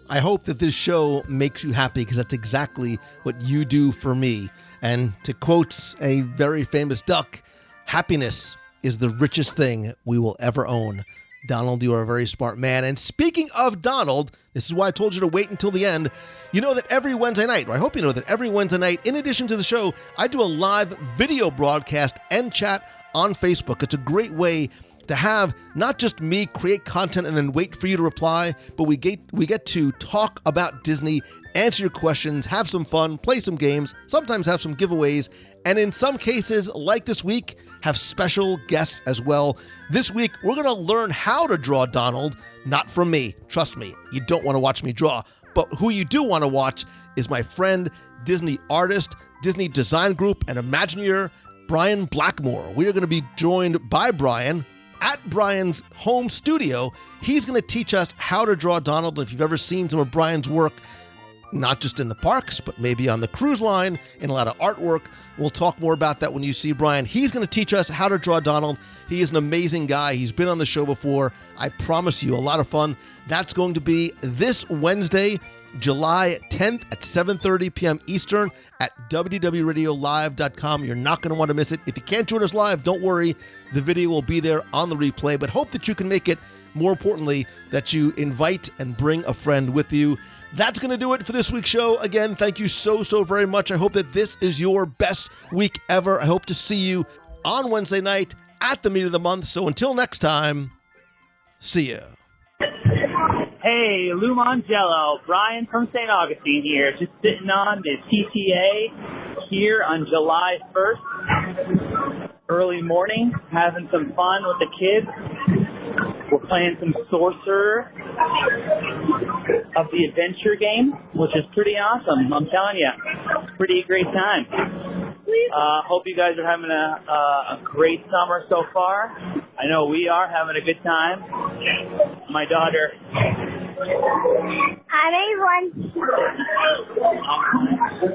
I hope that this show makes you happy, because that's exactly what you do for me. And to quote a very famous duck, happiness is the richest thing we will ever own. Donald, you are a very smart man. And speaking of Donald, this is why I told you to wait until the end. You know that every Wednesday night, or I hope you know that every Wednesday night, in addition to the show, I do a live video broadcast and chat on Facebook. It's a great way to have not just me create content and then wait for you to reply, but we get to talk about Disney, answer your questions, have some fun, play some games, sometimes have some giveaways, and in some cases, like this week, have special guests as well. This week, we're going to learn how to draw Donald, not from me. Trust me, you don't want to watch me draw. But who you do want to watch is my friend, Disney artist, Disney Design Group, and Imagineer, Brian Blackmore. We are going to be joined by Brian at Brian's home studio. He's going to teach us how to draw Donald. And if you've ever seen some of Brian's work, not just in the parks, but maybe on the cruise line, in a lot of artwork, we'll talk more about that when you see Brian. He's going to teach us how to draw Donald. He is an amazing guy. He's been on the show before. I promise you, a lot of fun. That's going to be this Wednesday, July 10th at 7:30 p.m. Eastern at WDWRadioLive.com. You're not going to want to miss it. If you can't join us live, don't worry. The video will be there on the replay, but hope that you can make it. More importantly, that you invite and bring a friend with you. That's going to do it for this week's show. Again, thank you so very much. I hope that this is your best week ever. I hope to see you on Wednesday night at the meet of the month. So until next time, see ya. Hey, Lou Mangello, Brian from St. Augustine here, just sitting on the TTA here on July 1st. Early morning, having some fun with the kids. We're playing some Sorcerer of the Adventure game, which is pretty awesome. I'm telling you, pretty great time. Hope you guys are having a great summer so far. I know we are having a good time. My daughter. Hi, everyone.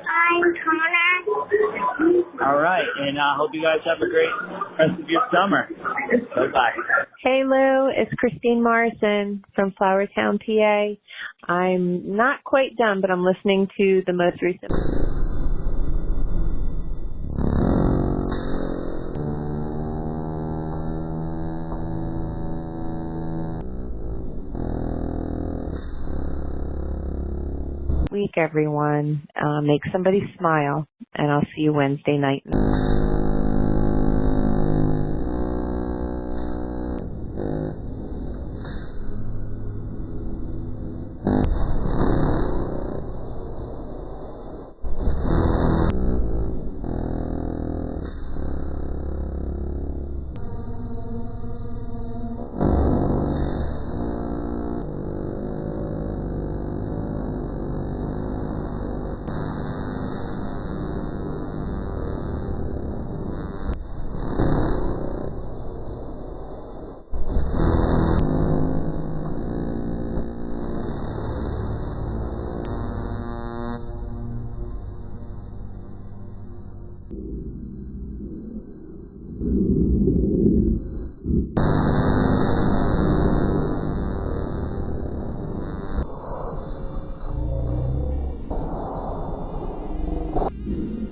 I'm Connor. All right, and I hope you guys have a great rest of your summer. Bye-bye. Hey, Lou. It's Christine Morrison from Flowertown, PA. I'm not quite done, but I'm listening to the most recent... week, everyone. Make somebody smile, and I'll see you Wednesday night. you.